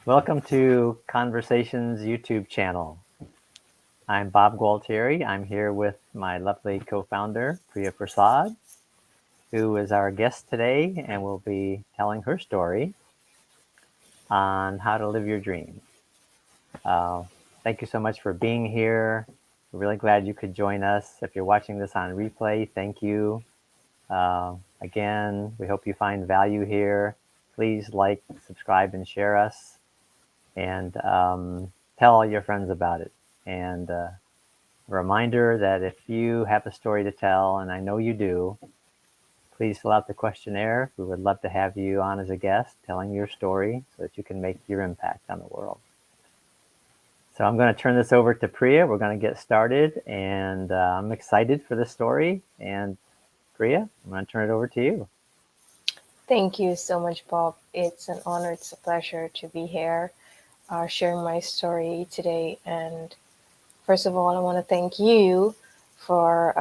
Welcome to Conversations YouTube channel. I'm Bob Gualtieri. I'm here with my lovely co-founder, Priya Prasad, who is our guest today and will be telling her story on how to live your dream. Uh, Thank you so much for being here. We're really glad you could join us. If you're watching this on replay, thank you. Again, we hope you find value here. Please like, subscribe, and share us. And tell all your friends about it. And a reminder that if you have a story to tell, and I know you do, please fill out the questionnaire. We would love to have you on as a guest telling your story so that you can make your impact on the world. So I'm going to turn this over to Priya. We're going to get started, and I'm excited for this story. And Priya, I'm going to turn it over to you. Thank you so much, Bob. It's an honor, it's a pleasure to be here sharing my story today. And first of all, I want to thank you for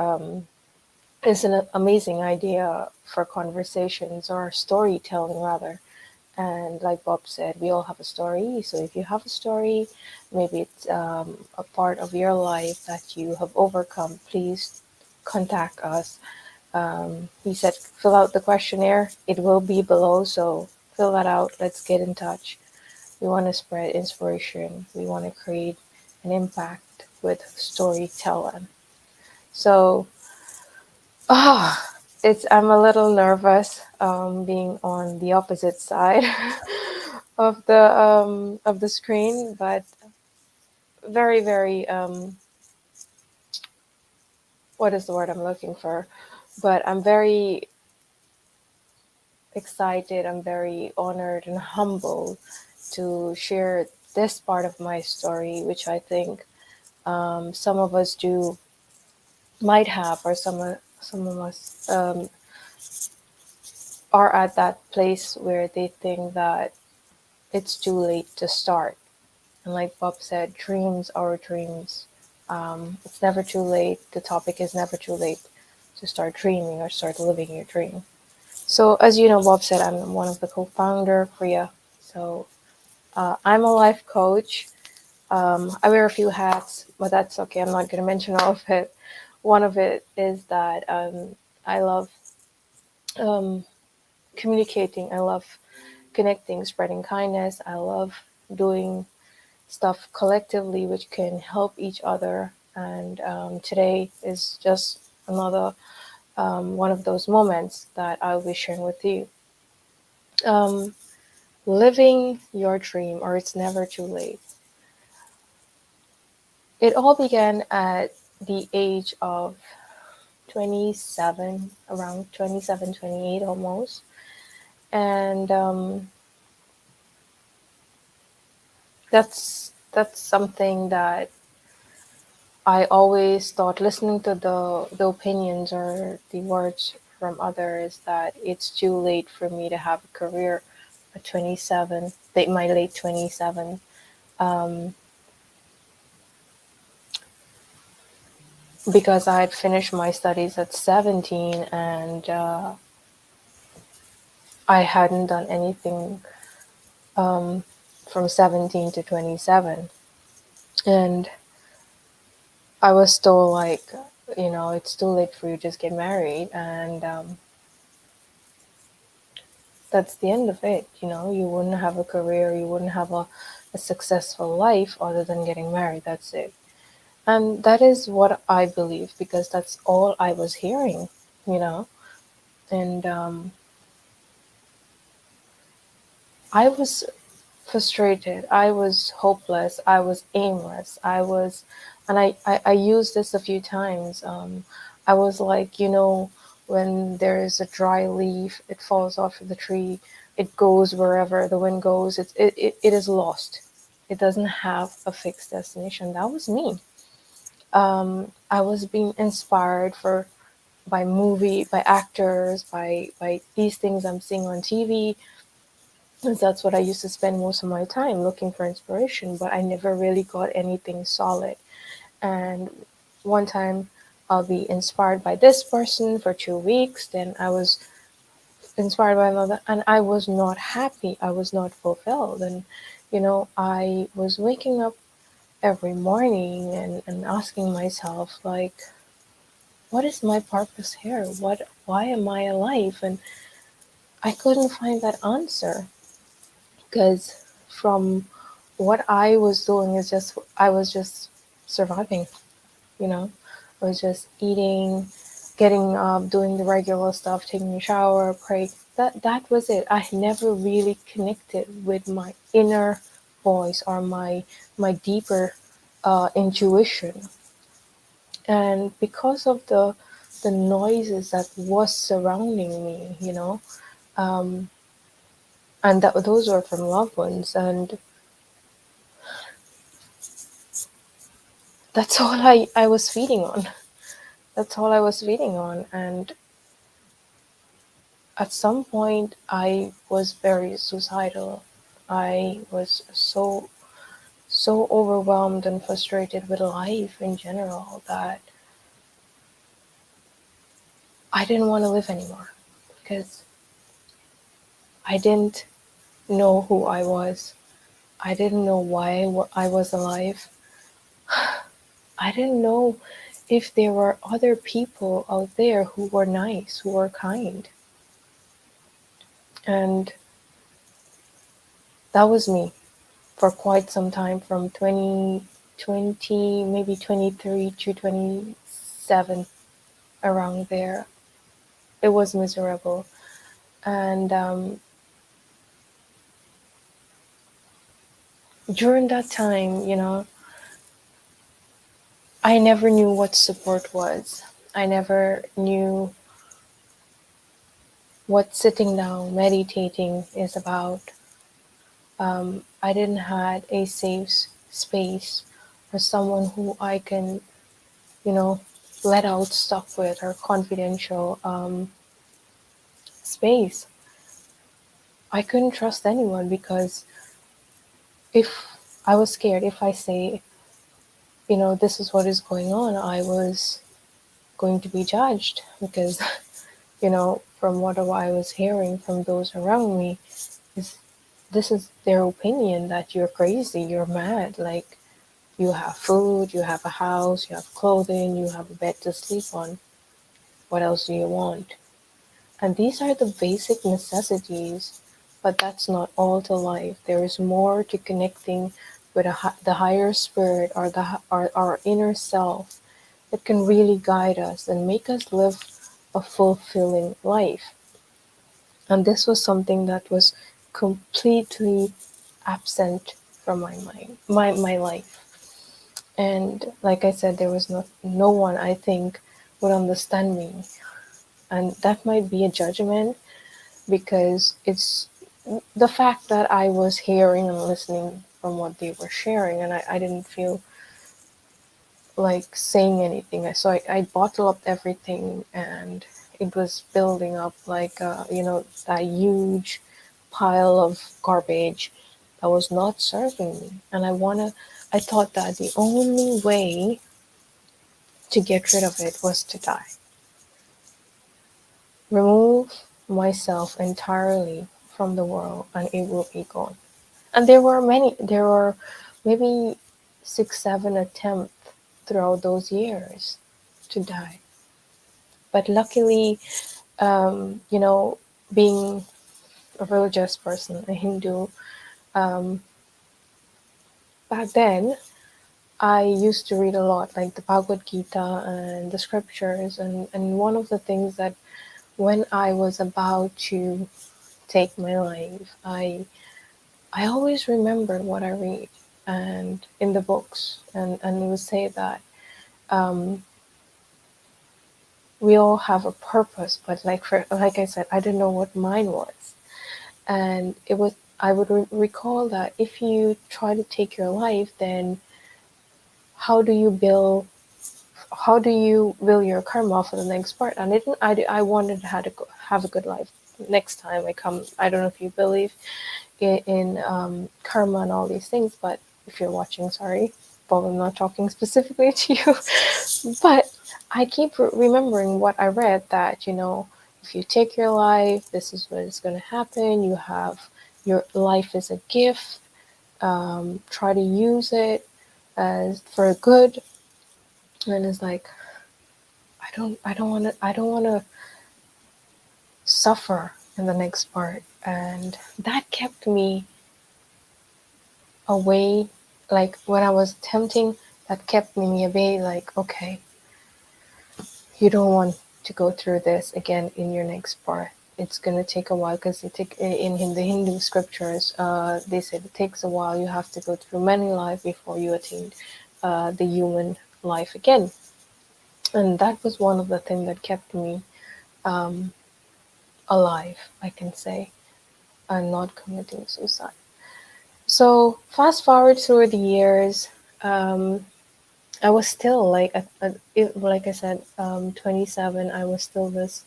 it's an amazing idea for conversations or storytelling, rather. And like Bob said, we all have a story. So if you have a story, maybe it's a part of your life that you have overcome, please contact us. He said, fill out the questionnaire. It will be below, so fill that out. Let's get in touch. We want to spread inspiration. We want to create an impact with storytelling. So, I'm a little nervous being on the opposite side of the screen, but very, very what is the word I'm looking for? But I'm very excited. I'm very honored and humbled to share this part of my story, which I think some of us do might have, or some of us are at that place where they think that it's too late to start. And like Bob said, dreams are dreams. It's never too late. The topic is never too late to start dreaming or start living your dream. So as you know, Bob said, I'm one of the co-founder, Priya. So I'm a life coach. I wear a few hats, but that's okay. I'm not going to mention all of it. One of it is that I love um, communicating. I love connecting, spreading kindness. I love doing stuff collectively which can help each other. And today is just another one of those moments that I'll be sharing with you. Um, Living your dream, or it's never too late. It all began at the age of 27, around 27, 28 almost. And that's something that I always thought, listening to the opinions or the words from others, that it's too late for me to have a career at 27, my late 27. Um, because I had finished my studies at 17, and I hadn't done anything um, from 17 to 27. And I was told, like, it's too late for you, just get married. And that's the end of it. You wouldn't have a career, you wouldn't have a successful life other than getting married. That's it. And that is what I believe, because that's all I was hearing, you know. And I was frustrated. I was hopeless. I was aimless. And I used this a few times. I was like, when there is a dry leaf, it falls off of the tree, it goes wherever the wind goes. It is lost. It doesn't have a fixed destination. That was me. I was being inspired by actors, by these things I'm seeing on TV. And that's what I used to spend most of my time looking for inspiration, but I never really got anything solid. And one time I'll be inspired by this person for 2 weeks, then I was inspired by another, and I was not happy. I was not fulfilled. And, I was waking up every morning and asking myself, like, what is my purpose here? Why am I alive? And I couldn't find that answer, because from what I was doing is just, I was just surviving, you know. I was just eating, getting up, doing the regular stuff, taking a shower, pray. That was it. I never really connected with my inner voice, or my deeper intuition. And because of the noises that was surrounding me, um, and those were from loved ones, and that's all I was feeding on. That's all I was feeding on. And at some point, I was very suicidal. I was so overwhelmed and frustrated with life in general that I didn't want to live anymore, because I didn't know who I was. I didn't know why I was alive. I didn't know if there were other people out there who were nice, who were kind. And that was me for quite some time, from 2020, maybe 23 to 27, around there. It was miserable. And during that time, I never knew what support was. I never knew what sitting down, meditating is about. I didn't had a safe space, or someone who I can, you know, let out stuff with, or confidential space. I couldn't trust anyone, because if I was scared, if I say, this is what is going on, I was going to be judged, because, from what I was hearing from those around me, is this is their opinion, that you're crazy, you're mad. Like, you have food, you have a house, you have clothing, you have a bed to sleep on. What else do you want? And these are the basic necessities, but that's not all to life. There is more to connecting with the higher spirit, or our inner self, that can really guide us and make us live a fulfilling life. And this was something that was completely absent from my mind, my life. And like I said, there was no one, I think, would understand me. And that might be a judgment, because it's the fact that I was hearing and listening from what they were sharing, and I didn't feel like saying anything. So I bottled up everything, and it was building up like, that huge pile of garbage that was not serving me. And I thought that the only way to get rid of it was to die. Remove myself entirely from the world, and it will be gone. And there were maybe 6, 7 attempts throughout those years to die. But luckily, being a religious person, a Hindu, um, back then, I used to read a lot, like the Bhagavad Gita and the scriptures. And one of the things that, when I was about to take my life, I always remembered what I read and in the books, and it would say that, um, we all have a purpose, but like I said, I didn't know what mine was. And it was, I would recall that if you try to take your life, then how do you build how do you build your karma for the next part? And I wanted to have a good life next time I come. I don't know if you believe in karma and all these things, but if you're watching, sorry, Bob, I'm not talking specifically to you. But I keep remembering what I read, that, if you take your life, this is what is going to happen. You have your life is a gift. Try to use it as for good. And it's like, I don't want to suffer in the next part. And that kept me away. Like when I was attempting, that kept me away. Like, okay, you don't want to go through this again in your next part. It's gonna take a while because in the Hindu scriptures, they said it takes a while. You have to go through many lives before you attain the human life again. And that was one of the things that kept me um, alive, I can say, and not committing suicide. So fast forward through the years, I was still like, like I said, 27. I was still this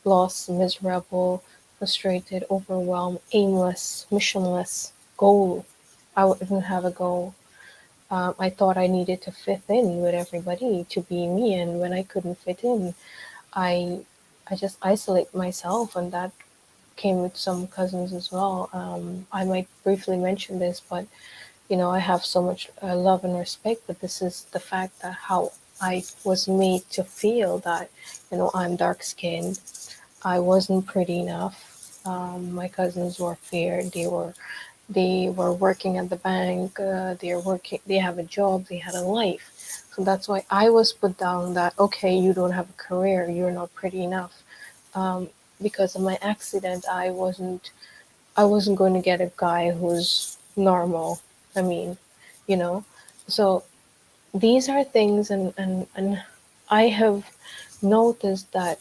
lost, miserable, frustrated, overwhelmed, aimless, missionless goal. I didn't have a goal. I thought I needed to fit in with everybody to be me, and when I couldn't fit in, I I just isolate myself, and that came with some cousins as well. I might briefly mention this, but I have so much love and respect, but this is the fact that how I was made to feel that I'm dark skinned, I wasn't pretty enough. My cousins were fair. They were working at the bank. They're working. They have a job. They had a life. So that's why I was put down that okay, you don't have a career. You're not pretty enough. Um, because of my accident, I wasn't going to get a guy who's normal. I mean, you know. So these are things, and I have noticed that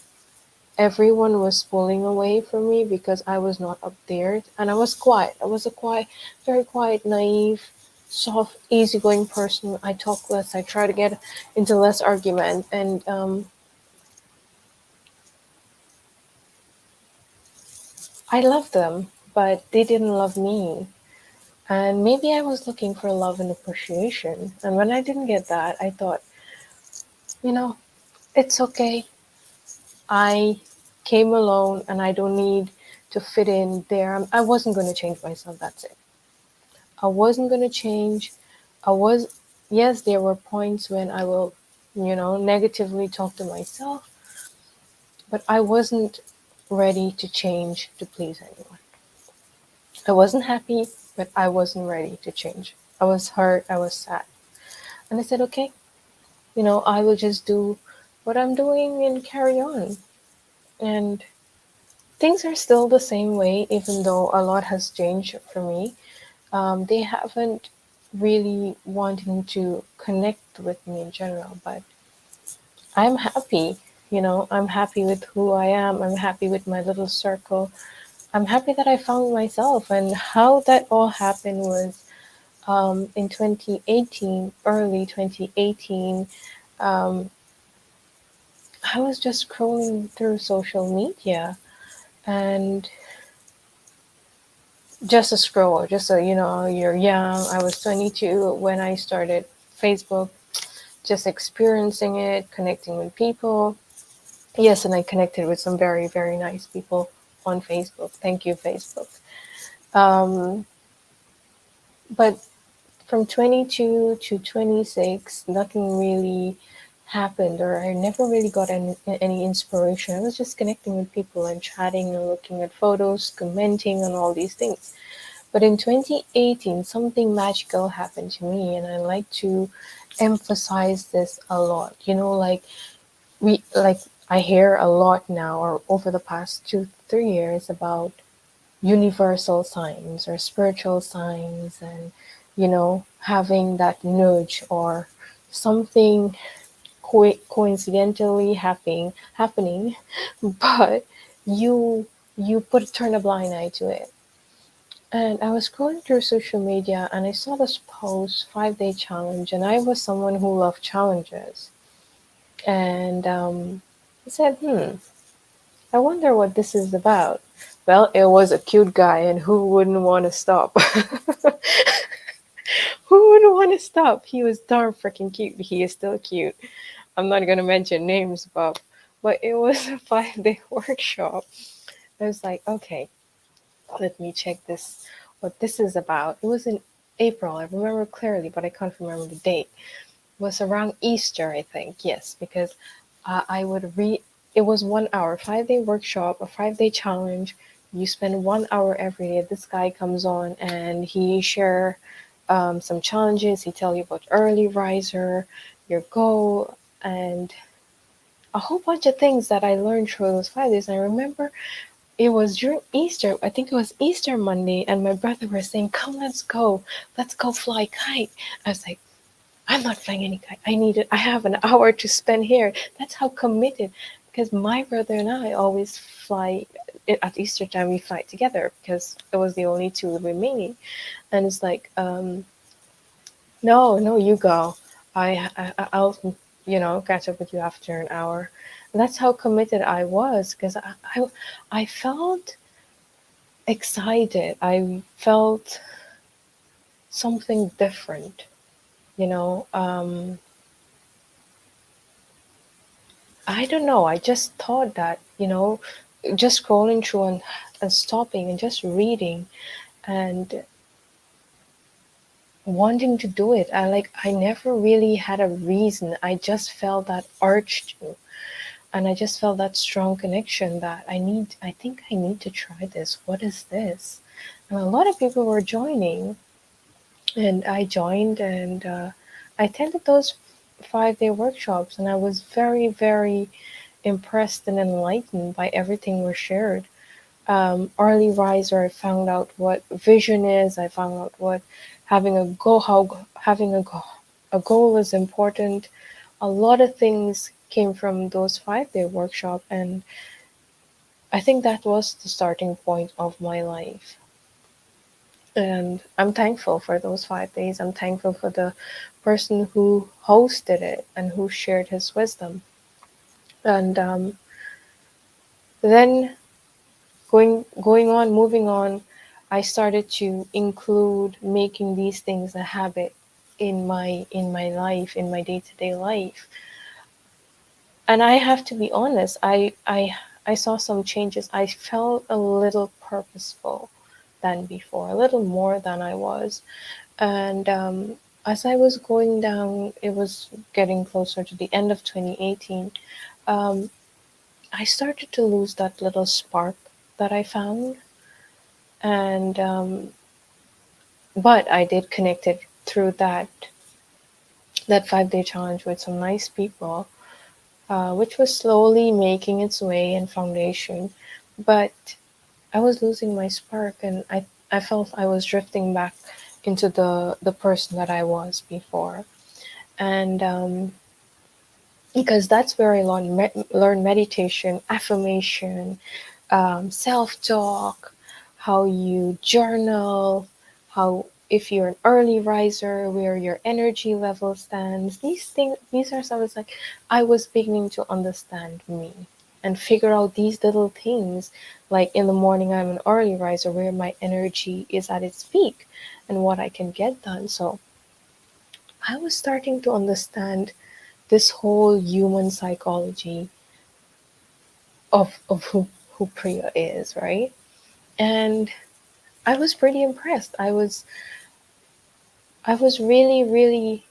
everyone was pulling away from me because I was not up there, and I was quiet. I was a quiet, very quiet, naive, soft, easygoing person. I talk less. I try to get into less argument, and I loved them, but they didn't love me. And maybe I was looking for love and appreciation. And when I didn't get that, I thought, you know, it's okay. I came alone and I don't need to fit in there. I wasn't going to change myself. That's it. I wasn't going to change. I was, yes, there were points when I will, negatively talk to myself, but I wasn't ready to change to please anyone. I wasn't happy, but I wasn't ready to change. I was hurt. I was sad. And I said, okay, I will just do what I'm doing and carry on. And things are still the same way, even though a lot has changed for me. They haven't really wanting to connect with me in general, but I'm happy. I'm happy with who I am. I'm happy with my little circle. I'm happy that I found myself. And how that all happened was in 2018, early 2018. Um, I was just scrolling through social media and just a scroll, just so you're young. I was 22 when I started Facebook, just experiencing it, connecting with people. Yes, and I connected with some very, very nice people on Facebook. Thank you, Facebook. Um, but from 22 to 26, nothing really happened, or I never really got any inspiration. I was just connecting with people and chatting and looking at photos, commenting on all these things. But in 2018, something magical happened to me, and I like to emphasize this a lot. Like I hear a lot now, or over the past 2, 3 years, about universal signs or spiritual signs, and having that nudge or something coincidentally happening, but you turn a blind eye to it. And I was scrolling through social media and I saw this post, 5-day challenge, and I was someone who loved challenges. And I said, I wonder what this is about. Well, it was a cute guy, and who wouldn't want to stop? Who wouldn't want to stop? He was darn freaking cute. He is still cute. I'm not going to mention names, but but it was a 5 day workshop. I was like, okay, let me check this, what this is about. It was in April. I remember clearly, but I can't remember the date. It was around Easter, I think. Yes, because I would read. It was 1 hour, 5 day workshop, a 5 day challenge. You spend 1 hour every day. This guy comes on and he share some challenges. He tell you about early riser, your goal, and a whole bunch of things that I learned through those 5 days. And I remember it was during Easter. I think it was Easter Monday, and my brother was saying, "Come, let's go fly kite." I was like, "I'm not flying any kite. I have an hour to spend here." That's how committed. Because my brother and I always fly at Easter time. We fly together because it was the only two remaining, and it's like, no, no, you go. I'll catch up with you after an hour. And that's how committed I was because I felt excited. I felt something different, you know. I don't know. I just thought that, just scrolling through and stopping and just reading and wanting to do it. I never really had a reason. I just felt that urge to. And I just felt that strong connection that I think I need to try this. What is this? And a lot of people were joining, and I joined, and I attended those 5 day workshops, and I was very, very impressed and enlightened by everything was shared. Early riser, I found out what vision is. I found out what having a goal, how having a goal is important. A lot of things came from those 5 day workshop, and I think that was the starting point of my life. And I'm thankful for those 5 days. I'm thankful for the person who hosted it and who shared his wisdom. And then going on, moving on, I started to include making these things a habit in my life, in my day-to-day life. And I have to be honest, I saw some changes. I felt a little purposeful than before, a little more than I was. And as I was going down, it was getting closer to the end of 2018. Um, I started to lose that little spark that I found, and but I did connect it through that 5 day challenge with some nice people, which was slowly making its way and foundation. But I was losing my spark, and I felt I was drifting back into the person that I was before. And because that's where I learned meditation, affirmation, self talk, how you journal, how if you're an early riser, where your energy level stands. These are some of like I was beginning to understand me and figure out these little things. Like in the morning, I'm an early riser, where my energy is at its peak and what I can get done. So I was starting to understand this whole human psychology of who Priya is, right? And I was pretty impressed. I was really, really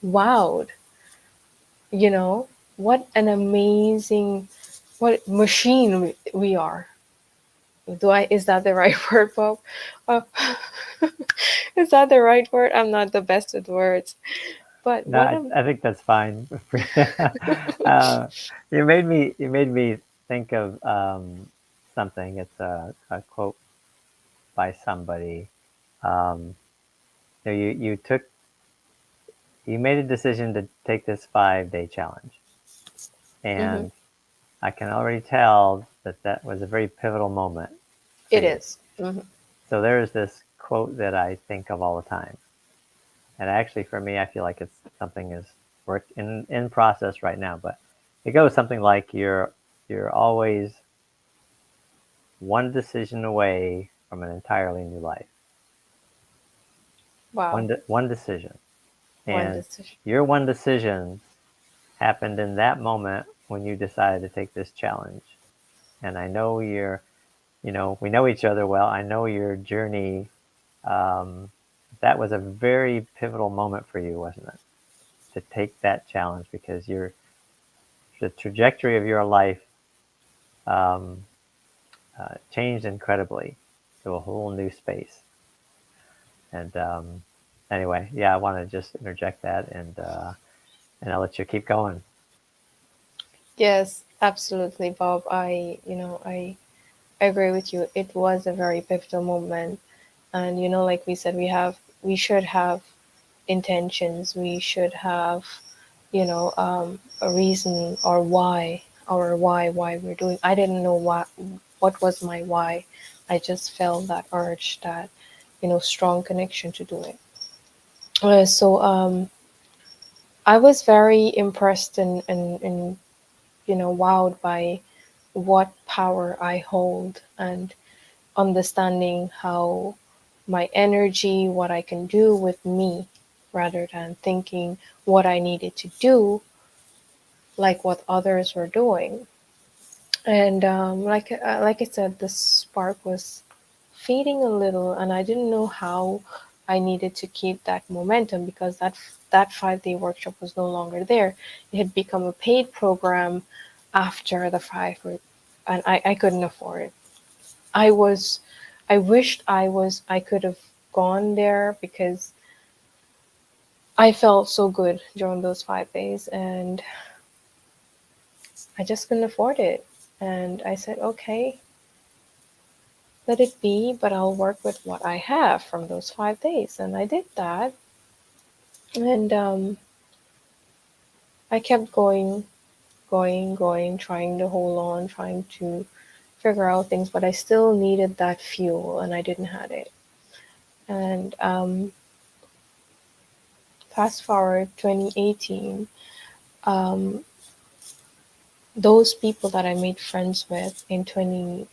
wowed, you know, what an amazing what machine we are. Is that the right word, Bob? Uh, is that the right word? I'm not the best with words. But No, I think that's fine. uh, you made me think of something. It's a quote by somebody. Um, you made a decision to take this 5 day challenge, mhm, and I can already tell that that was a very pivotal moment for it you. is. Mhm, So there's this quote that I think of all the time, and actually for me, I feel like it's something is work in process right now. But it goes something like you're always one decision away from an entirely new life. wow. One decision, One and decision. your one decision happened in that moment when you decided to take this challenge. And I know we know each other well. I know your journey. Um, that was a very pivotal moment for you, wasn't it? To take that challenge because the trajectory of your life um, changed incredibly to a whole new space. And anyway, yeah, I want to just interject that, and I'll let you keep going. Yes, absolutely, Bob. I agree with you. It was a very pivotal moment. And like we said, we should have intentions. We should have, a reason or why we're doing. I didn't know what was my why. I just felt that urge, that strong connection to do it. So I was very impressed and wowed by what power I hold, and understanding how my energy, what I can do with me, rather than thinking what I needed to do, like what others were doing. And like I said, the spark was fading a little, and I didn't know how I needed to keep that momentum, because that 5 day workshop was no longer there. It had become a paid program after the and I couldn't afford it. I was I wished I could have gone there, because I felt so good during those 5 days, and I just couldn't afford it. And I said, okay, let it be, but I'll work with what I have from those 5 days. And I did that. And I kept going, trying to hold on, trying to figure out things, but I still needed that fuel, and I didn't have it. And fast forward 2018, um, those people that I made friends with in 20,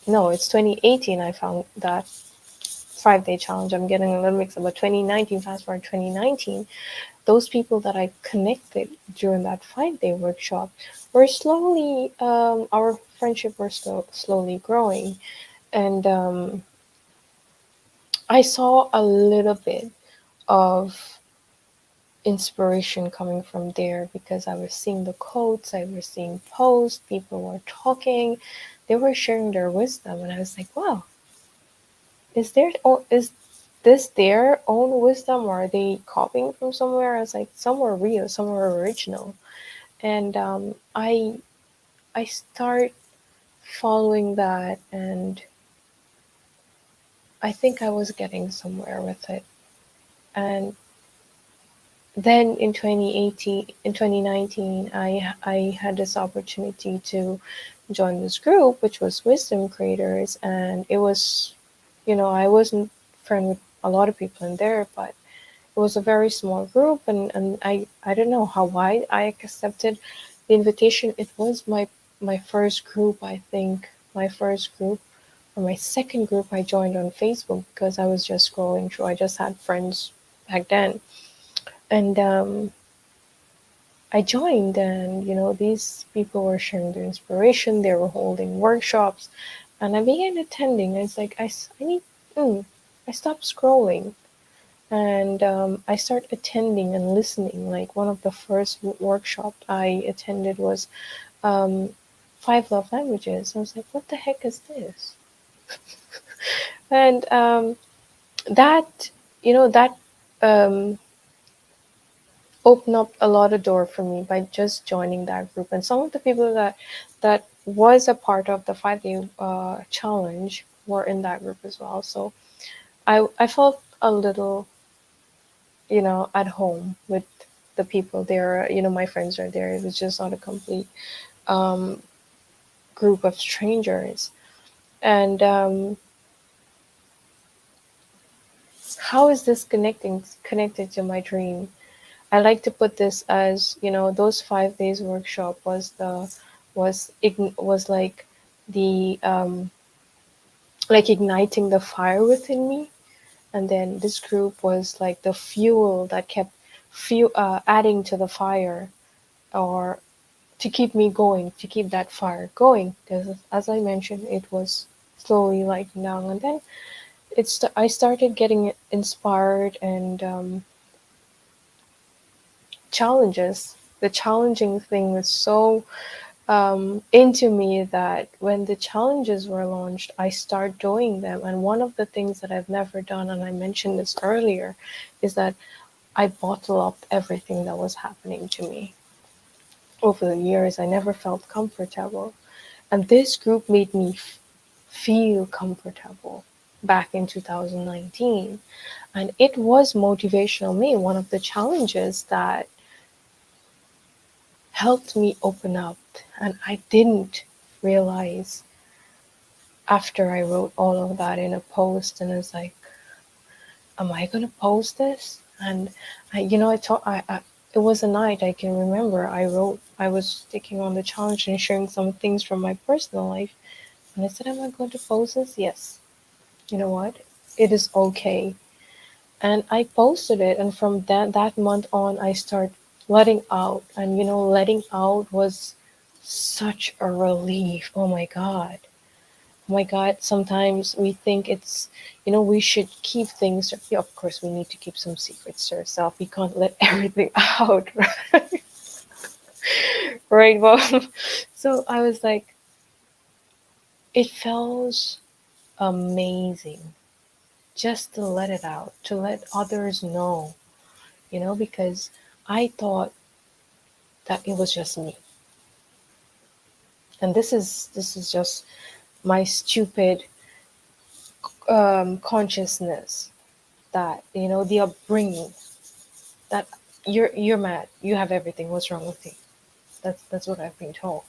no, it's 2018, I found that 5 day challenge. I'm getting a little mixed up, but 2019, fast forward 2019, those people that I connected during that 5 day workshop were slowly, our friendship was slowly growing. And I saw a little bit of inspiration coming from there, because I was seeing the quotes, I was seeing posts, people were talking, they were sharing their wisdom, and I was like, wow, is this their own wisdom, or are they copying from somewhere? I was like, some were real, some were original. And I start following that, and I think I was getting somewhere with it. And then in 2018, in 2019, I had this opportunity to join this group, which was Wisdom Creators, and it was, I wasn't friend with a lot of people in there, but it was a very small group, and I don't know how wide I accepted the invitation. It was my first group, I think, my first group or my second group I joined on Facebook, because I was just scrolling through. I just had friends back then, and I joined, and these people were sharing their inspiration. They were holding workshops, and I began attending. It's like I need. I stopped scrolling, and I started attending and listening. Like, one of the first workshops I attended was um, 5 love languages. I was like, what the heck is this? And that that um, opened up a lot of door for me by just joining that group. And some of the people that was a part of the 5 day challenge were in that group as well. So I felt a little, at home with the people there. My friends are there. It was just not a complete um, group of strangers. And how is this connected to my dream? I like to put this as, those 5 days workshop was like the like igniting the fire within me, and then this group was like the fuel that kept adding to the fire, or to keep me going, to keep that fire going. Because as I mentioned, it was slowly lighting down, and then I started getting inspired and challenges. The challenging thing was so into me that when the challenges were launched, I start doing them. And one of the things that I've never done, and I mentioned this earlier, is that I bottle up everything that was happening to me. Over the years, I never felt comfortable. And this group made me feel comfortable back in 2019. And it was motivational me, one of the challenges that helped me open up. And I didn't realize after I wrote all of that in a post, and I was like, am I gonna post this? And it was a night I can remember. I was taking on the challenge and sharing some things from my personal life, and I said, am I going to post this? Yes. You know what? It is okay. And I posted it, and from that month on, I start letting out, and letting out was such a relief. Oh my god. Oh my god, sometimes we think it's, we should keep things. Yeah, of course, we need to keep some secrets to ourselves. We can't let everything out, right? Right, well, so I was like, it feels amazing just to let it out, to let others know, because I thought that it was just me. And this is just my stupid consciousness that, the upbringing that you're mad, you have everything, what's wrong with you? That's what I've been told.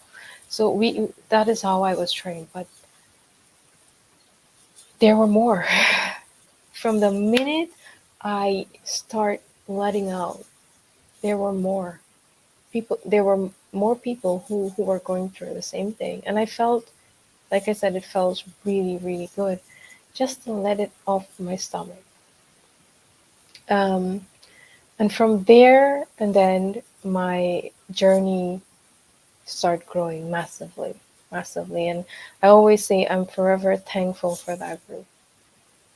So we that is how I was trained, but there were more. From the minute I start letting out, there were more people. There were more people who were going through the same thing, and I felt, like I said, it felt really, really good just to let it off my stomach. Um, and from there, and then my journey start growing massively, massively. And I always say I'm forever thankful for that group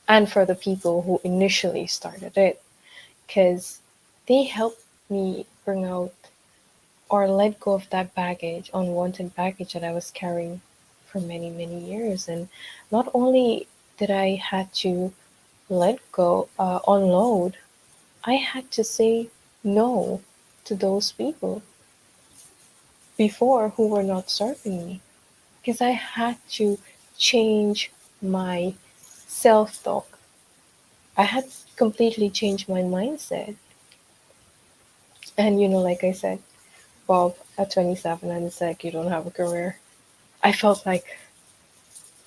and for the people who initially started it, because they helped me bring out or let go of that baggage, unwanted baggage that I was carrying for many, many years. And not only did I had to let go, unload, I had to say no to those people before who were not serving me, because I had to change my self talk. I had completely changed my mindset. And like I said, Bob, at 27, and it's like, you don't have a career. I felt like,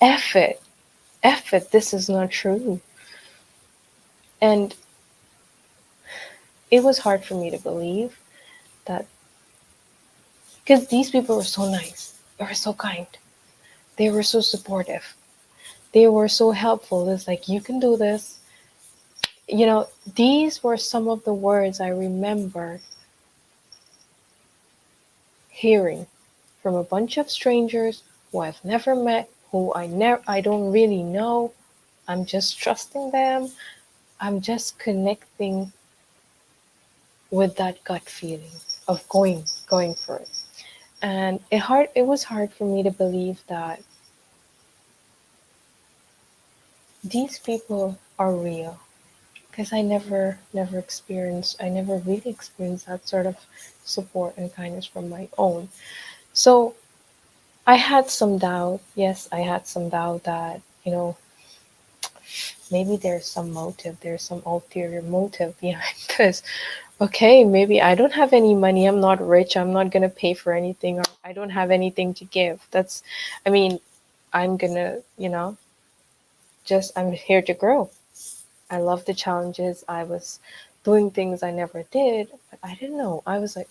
F it, this is not true. And it was hard for me to believe that, because these people were so nice, they were so kind, they were so supportive, they were so helpful. It's like, you can do this. These were some of the words I remember hearing from a bunch of strangers who I've never met, who I don't really know. I'm just trusting them. I'm just connecting with that gut feeling of going for it. And it was hard for me to believe that these people are real, because I never really experienced that sort of support and kindness from my own. So I had some doubt. Yes, I had some doubt that, maybe there's some ulterior motive behind this. Okay, maybe I don't have any money, I'm not rich, I'm not gonna pay for anything, or I don't have anything to give. I mean, I'm gonna, I'm here to grow. I love the challenges. I was doing things I never did, but I didn't know. I was like,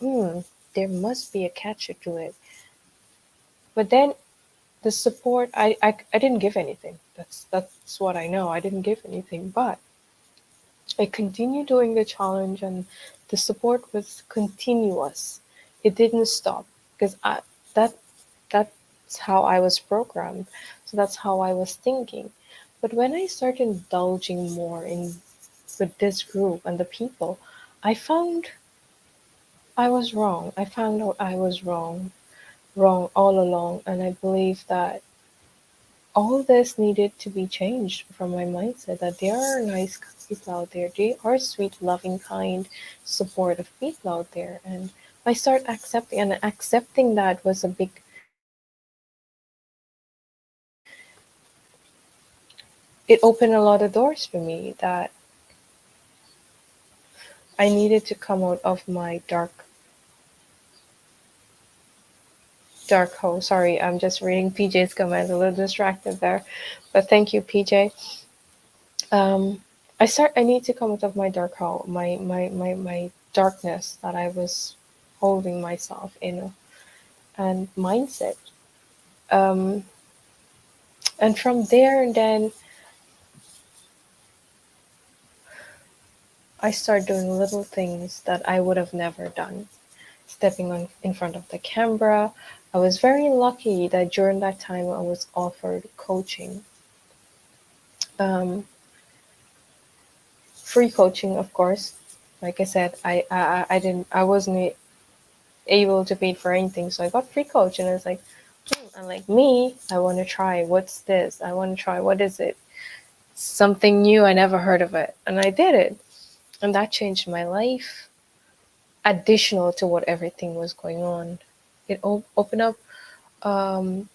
there must be a catch to it. But then the support, I didn't give anything. That's what I know. I didn't give anything, but I continued doing the challenge, and the support was continuous. It didn't stop. because that that's how I was programmed. So that's how I was thinking. But when I started indulging more in with this group and the people, I found I was wrong. I found out I was wrong all along, and I believe that all this needed to be changed from my mindset that there are nice people out there. They are sweet, loving, kind, supportive people out there. And I start accepting, and accepting that was a big, it opened a lot of doors for me that I needed to come out of my dark hole. Sorry, I'm just reading PJ's comments, a little distracted there. But thank you, PJ. Um, I need to come out of my dark hole, my darkness that I was holding myself in and mindset. Um, and from there, and then I started doing little things that I would have never done. Stepping on in front of the camera. I was very lucky that during that time I was offered coaching, um, free coaching, of course. Like I said, I wasn't able to pay for anything, so I got free coach, and I was like, and like me, I want to try. What's this? I want to try. What is it? Something new. I never heard of it, and I did it, and that changed my life. Additional to what everything was going on, it opened up um,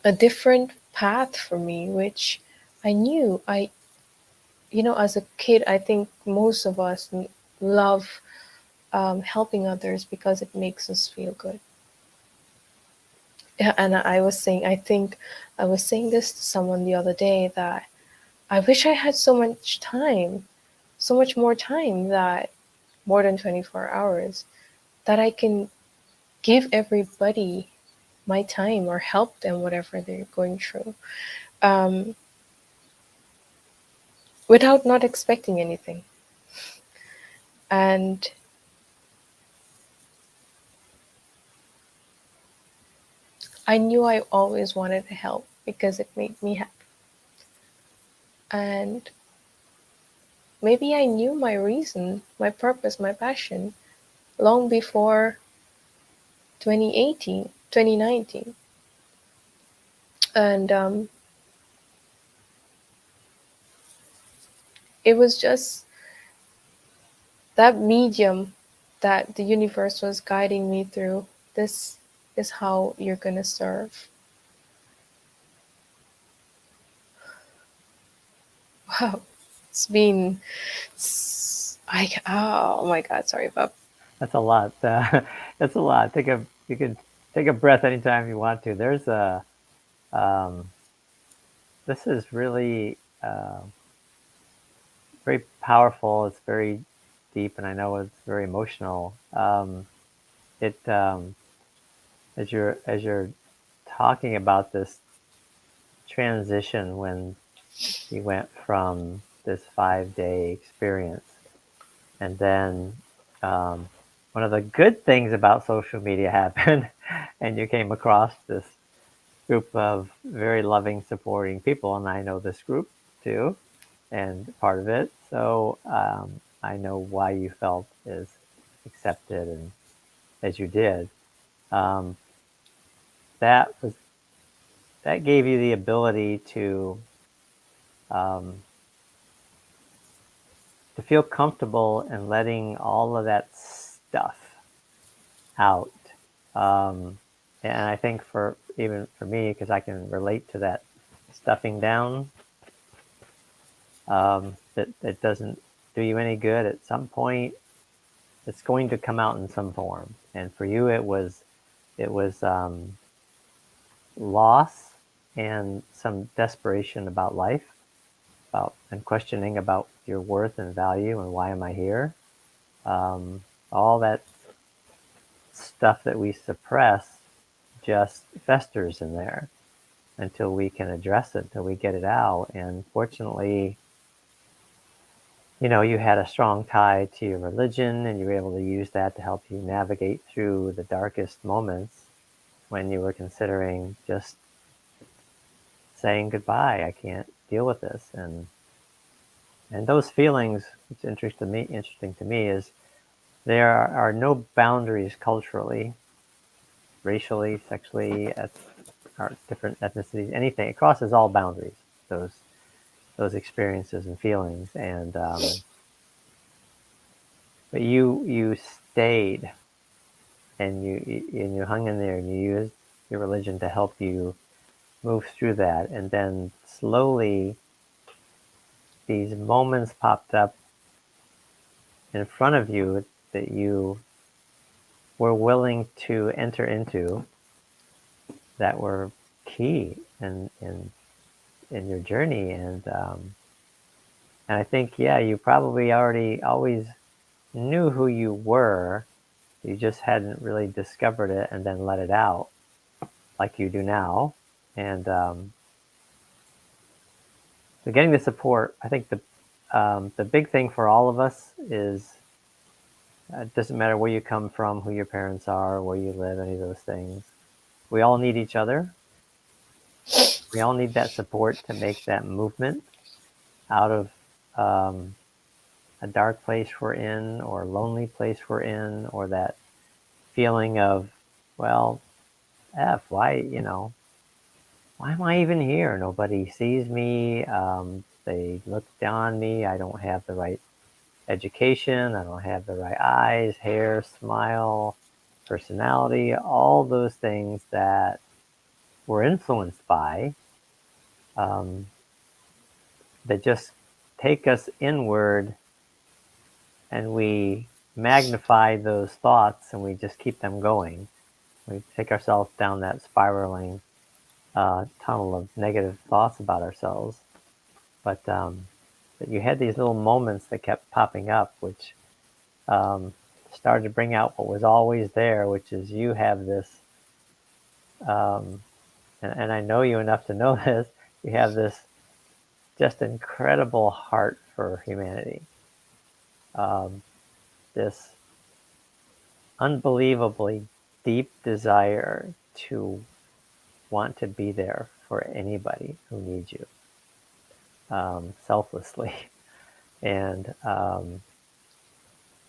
a different path for me, which I knew as a kid, I think most of us love helping others because it makes us feel good. Yeah, and I think I was saying this to someone the other day that I wish I had so much time, so much more time, that more than 24 hours, that I can give everybody my time or help them whatever they're going through, um, without not expecting anything. And I knew I always wanted to help because it made me happy. And maybe I knew my reason, my purpose, my passion long before 2018, 2019. And it was just that medium that the universe was guiding me through. This is how you're going to serve. Wow. It's been, oh my God, sorry, Bob. That's a lot. That's a lot. You can take a breath anytime you want to. Um, this is really very powerful. It's very deep, and I know it's very emotional. It as you're talking about this transition when you went from this 5 day experience, and then um, one of the good things about social media happened, and you came across this group of very loving, supporting people, and I know this group too, and part of it. So I know why you felt as accepted and as you did. Um, that was that gave you the ability um, to feel comfortable in letting all of that stuff out. Um, and I think for even for me, because I can relate to that stuffing down, that it doesn't do you any good. At some point, it's going to come out in some form. And for you, it was loss and some desperation about life, about and questioning about your worth and value and why am I here. All that stuff that we suppress just festers in there until we can address it, until we get it out. And fortunately, you had a strong tie to your religion and you were able to use that to help you navigate through the darkest moments when you were considering just saying goodbye. I can't deal with this. And those feelings, what's interesting to me is there are no boundaries culturally, racially, sexually, or different ethnicities, anything. It crosses all boundaries, those those experiences and feelings. And but you stayed and you hung in there and you used your religion to help you move through that. And then slowly these moments popped up in front of you that you were willing to enter into, that were key in your journey. And I think, yeah, you probably already always knew who you were. You just hadn't really discovered it and then let it out like you do now. And so getting the support, I think the big thing for all of us is it doesn't matter where you come from, who your parents are, where you live, any of those things. We all need each other. We all need that support to make that movement out of um, a dark place we're in, or a lonely place we're in, or that feeling of, well, why, why am I even here? Nobody sees me. They look down on me. I don't have the right education. I don't have the right eyes, hair, smile, personality, all those things that we're influenced by, um, that just take us inward, and we magnify those thoughts and we just keep them going. We take ourselves down that spiraling tunnel of negative thoughts about ourselves. But you had these little moments that kept popping up, which um, started to bring out what was always there, which is you have this, um, and I know you enough to know this, you have this just incredible heart for humanity. Um, this unbelievably deep desire to want to be there for anybody who needs you, selflessly. And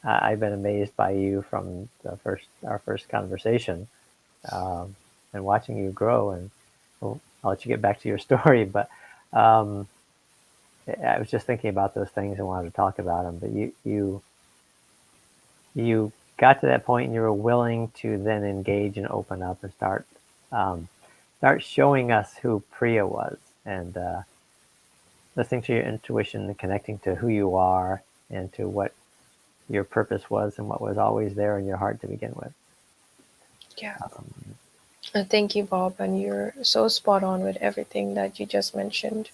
I've been amazed by you from our first conversation, um, and watching you grow. And I'll let you get back to your story, but um, I was just thinking about those things and wanted to talk about them. But you got to that point and you were willing to then engage and open up and um, start showing us who Priya was, and listening to your intuition and connecting to who you are and to what your purpose was and what was always there in your heart to begin with. Yeah. Um, Thank you, Bob, and you're so spot on with everything that you just mentioned.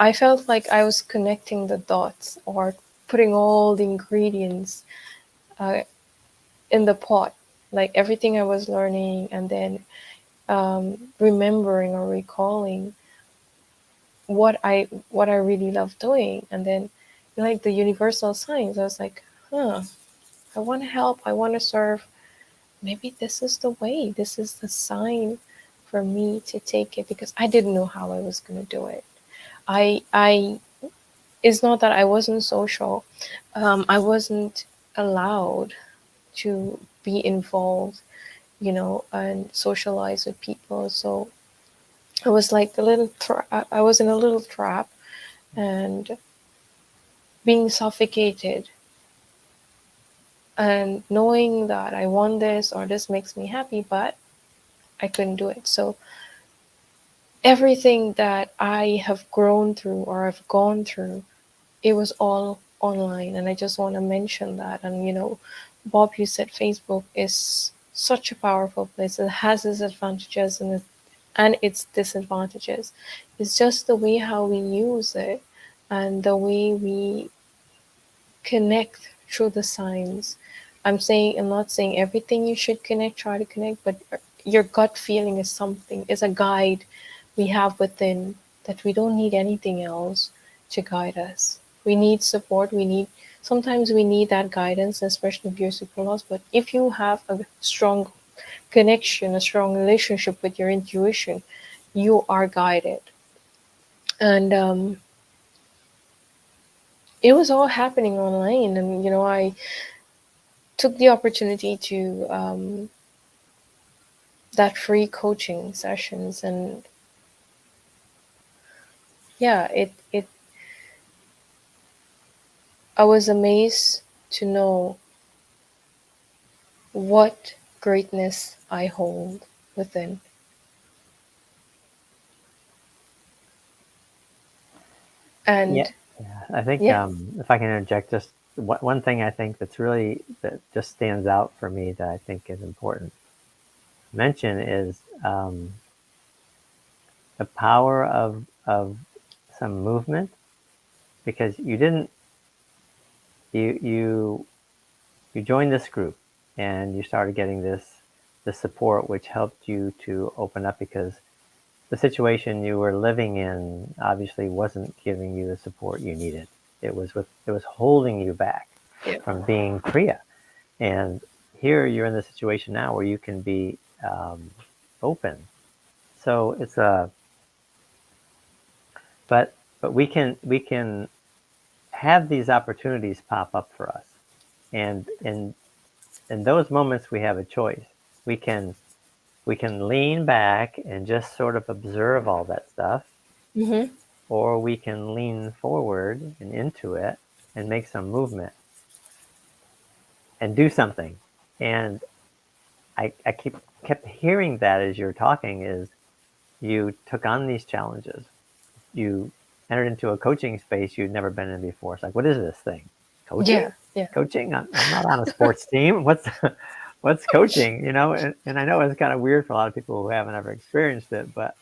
I felt like I was connecting the dots or putting all the ingredients uh, in the pot, like everything I was learning, and then remembering or recalling what I really love doing, and then like the universal signs. I was like, huh, I want to help, I want to serve. Maybe this is the way. This is the sign for me to take it, because I didn't know how I was going to do it. I it's not that I wasn't social. I wasn't allowed to be involved, and socialize with people. So I was like I was in a little trap, and being suffocated, and knowing that I want this or this makes me happy, but I couldn't do it. So everything that I have grown through or I've gone through, it was all online. And I just want to mention that. And, Bob, you said Facebook is such a powerful place. It has its advantages and its disadvantages. It's just the way how we use it and the way we connect through the signs. I'm not saying everything you should connect, try to connect, but your gut feeling is something, is a guide we have within, that we don't need anything else to guide us. We need support. Sometimes we need that guidance, especially if you're super lost. But if you have a strong connection, a strong relationship with your intuition, you are guided. And it was all happening online. And, I took the opportunity to that free coaching sessions. And yeah, I was amazed to know what greatness I hold within. Yeah, And yeah. I think yeah. if I can interject, just one thing I think that just stands out for me that I think is important to mention is the power of some movement, because you you you joined this group and you started getting this support, which helped you to open up, because the situation you were living in obviously wasn't giving you the support you needed. It was holding you back Yeah. from being Priya. And here you're in the situation now where you can be open. So it's a but we can have these opportunities pop up for us, and in those moments we have a choice. We can we can lean back and just sort of observe all that stuff, Mm-hmm. or we can lean forward and into it and make some movement and do something. And I kept hearing that as you're talking, is you took on these challenges. You entered into a coaching space you'd never been in before. It's like, what is this thing? Coaching? Yeah. Yeah. Coaching? I'm not on a sports team. What's coaching? And I know it's kind of weird for a lot of people who haven't ever experienced it, but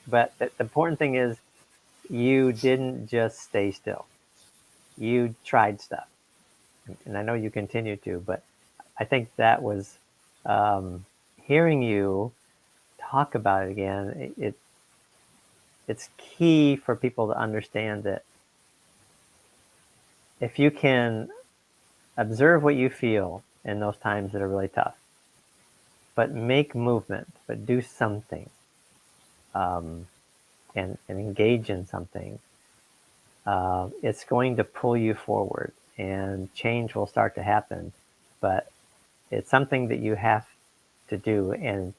the important thing is you didn't just stay still. You tried stuff, and I know you continue to. But I think that was hearing you talk about it again. It's key for people to understand that if you can observe what you feel in those times that are really tough, but make movement, but do something, um, and engage in something, it's going to pull you forward and change will start to happen. But it's something that you have to do. And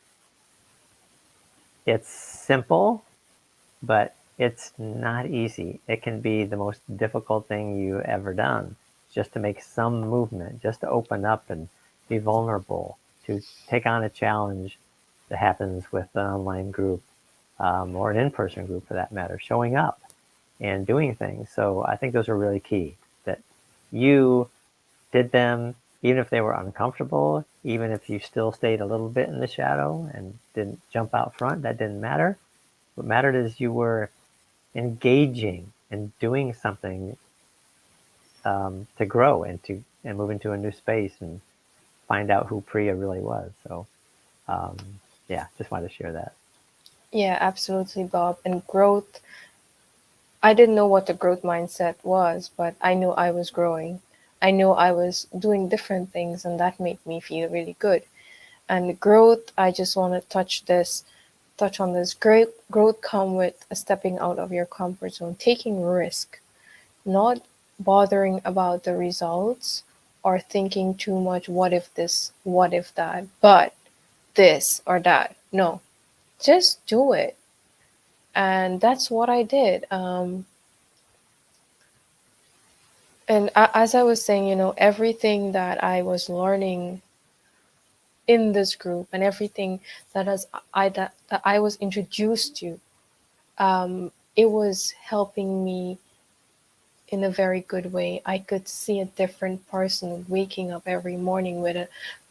it's simple, but it's not easy. It can be the most difficult thing you ever done, just to make some movement, just to open up and be vulnerable, to take on a challenge that happens with an online group, or an in-person group for that matter, showing up and doing things. So I think those are really key, that you did them, even if they were uncomfortable, even if you still stayed a little bit in the shadow and didn't jump out front, that didn't matter. What mattered is you were engaging and doing something, to grow and move into a new space and find out who Priya really was. So yeah, just wanted to share that. Yeah, absolutely, Bob. And growth, I didn't know what the growth mindset was, but I knew I was growing. I knew I was doing different things, and that made me feel really good. And growth, I just want to touch on this. Great growth come with a stepping out of your comfort zone, taking risk, not bothering about the results or thinking too much, what if this, what if that, but this or that. No, just do it. And that's what I did. And as I was saying, everything that I was learning in this group and everything that I was introduced to, it was helping me in a very good way. I could see a different person waking up every morning with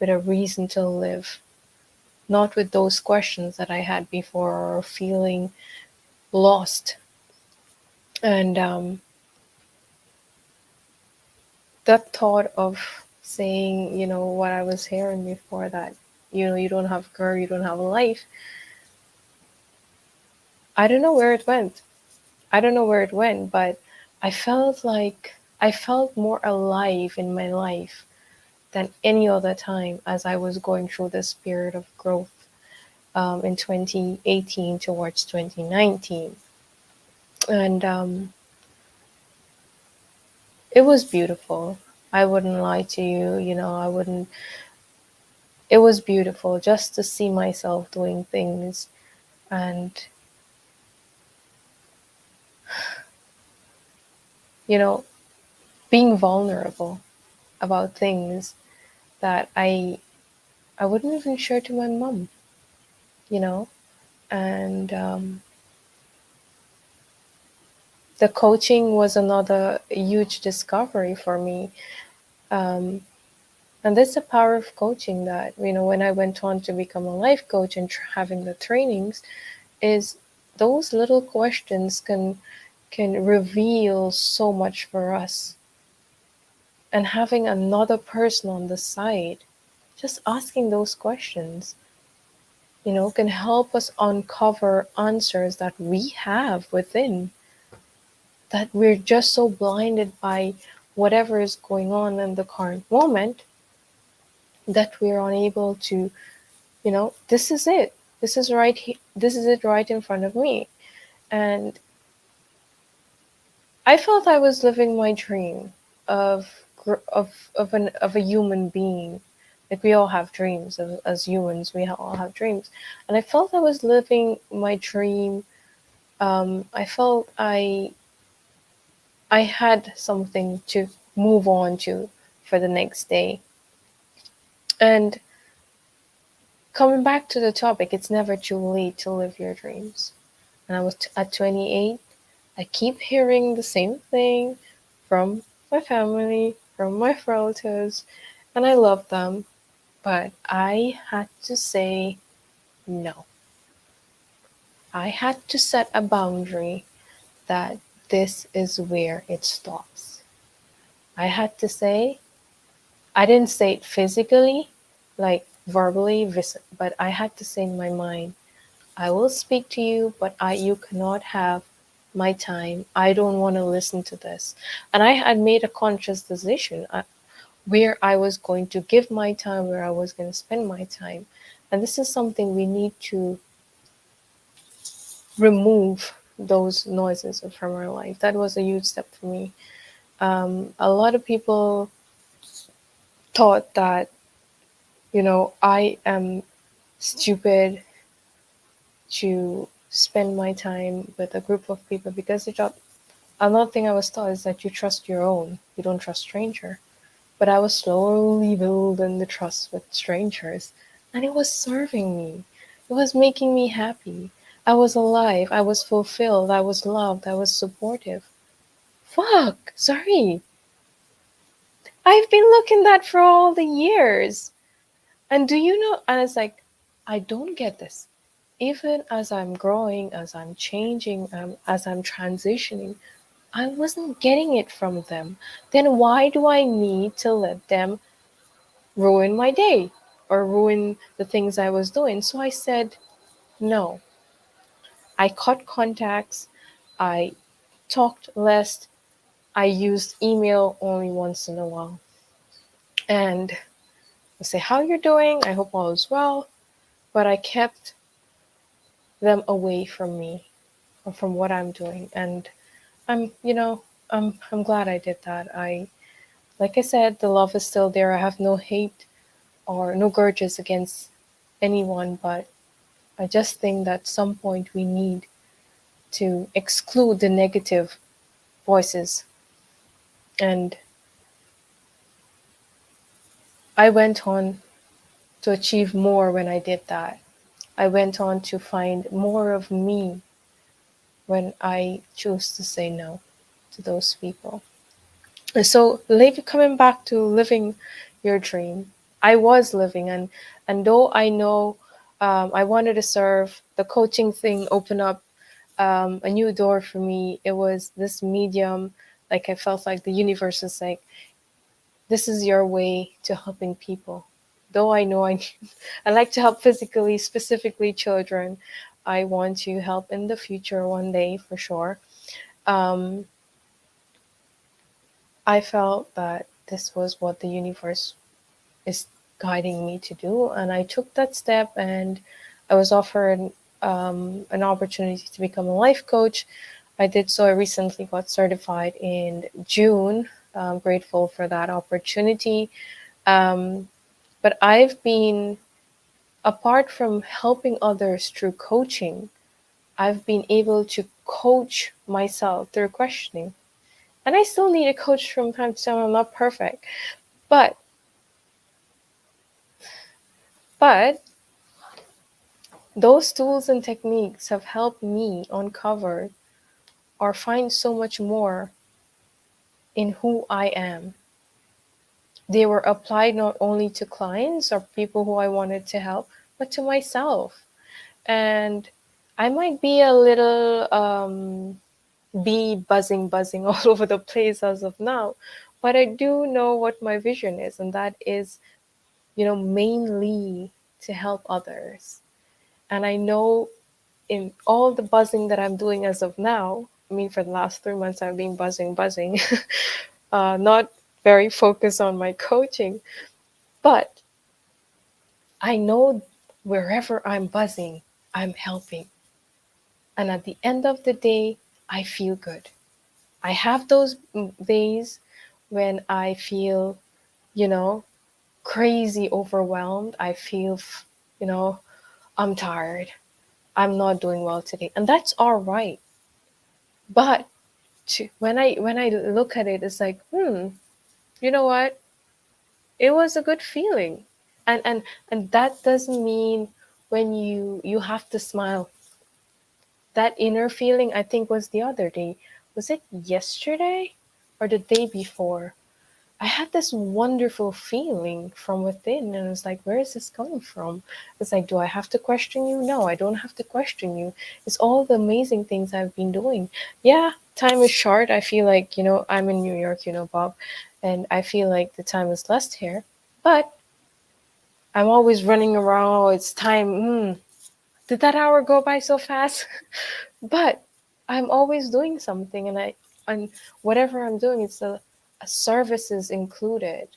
a reason to live, not with those questions that I had before or feeling lost. And that thought of saying, what I was hearing before, that, you don't have a career, you don't have a life. I don't know where it went. I don't know where it went, but I felt more alive in my life than any other time as I was going through this period of growth in 2018 towards 2019. And it was beautiful. I wouldn't lie to you, I wouldn't. It was beautiful just to see myself doing things and, you know, being vulnerable about things that I wouldn't even share to my mom, you know, and the coaching was another huge discovery for me. Um, and that's the power of coaching that, when I went on to become a life coach and having the trainings, is those little questions can reveal so much for us. And having another person on the side, just asking those questions, can help us uncover answers that we have within, that we're just so blinded by whatever is going on in the current moment that we're unable to, this is it. This is right. This is it right in front of me. And I felt I was living my dream of of a human being. Like we all have dreams as humans. We all have dreams, and I felt I was living my dream. I felt I had something to move on to for the next day. And coming back to the topic, it's never too late to live your dreams. And I was at 28. I keep hearing the same thing from my family, from my relatives, and I love them. But I had to say no. I had to set a boundary that this is where it stops. I had to say, I didn't say it physically, like verbally, but I had to say in my mind, I will speak to you, but you cannot have my time. I don't want to listen to this. And I had made a conscious decision where I was going to give my time, where I was going to spend my time. And this is something we need to remove those noises from our life. That was a huge step for me. A lot of people thought that, I am stupid to spend my time with a group of people because they thought. Another thing I was taught is that you trust your own, you don't trust stranger. But I was slowly building the trust with strangers, and it was serving me. It was making me happy. I was alive. I was fulfilled. I was loved. I was supportive. Fuck, sorry. I've been looking that for all the years. And do you know? And it's like, I don't get this. Even as I'm growing, as I'm changing, as I'm transitioning, I wasn't getting it from them. Then why do I need to let them ruin my day or ruin the things I was doing? So I said no. I cut contacts. I talked less. I used email only once in a while. And I say, how you're doing? I hope all is well. But I kept them away from me or from what I'm doing. And I'm, I'm glad I did that. Like I said, the love is still there. I have no hate or no grudges against anyone, but I just think that at some point we need to exclude the negative voices. And I went on to achieve more when I did that. I went on to find more of me when I chose to say no to those people. And so, coming back to living your dream, I was living, and though I know I wanted to serve, the coaching thing opened up a new door for me. It was this medium, like I felt like the universe is like, this is your way to helping people. Though I know I like to help physically, specifically children, I want to help in the future one day for sure. Um, I felt that this was what the universe is guiding me to do, and I took that step. And I was offered an opportunity to become a life coach. I did so. I recently got certified in June. I'm grateful for that opportunity. Um, but I've been, apart from helping others through coaching, I've been able to coach myself through questioning. And I still need a coach from time to time. I'm not perfect. But but those tools and techniques have helped me uncover or find so much more in who I am. They were applied not only to clients or people who I wanted to help, but to myself. And I might be a little bee buzzing all over the place as of now, but I do know what my vision is, and that is, mainly to help others. And I know in all the buzzing that I'm doing as of now, I mean, for the last 3 months, I've been buzzing, not very focused on my coaching, but I know wherever I'm buzzing, I'm helping. And at the end of the day, I feel good. I have those days when I feel, you know, crazy overwhelmed. I feel, you know, I'm tired. I'm not doing well today. And that's all right. But when I look at it, it's like, you know what? It was a good feeling. And that doesn't mean when you have to smile. That inner feeling, I think, was the other day. Was it yesterday or the day before? I had this wonderful feeling from within, and it's like, where is this coming from? It's like, do I have to question you? No, I don't have to question you. It's all the amazing things I've been doing. Yeah, time is short. I feel like, I'm in New York, Bob, and I feel like the time is less here. But I'm always running around. Oh, it's time. Did that hour go by so fast? But I'm always doing something, and whatever I'm doing, it's a services included,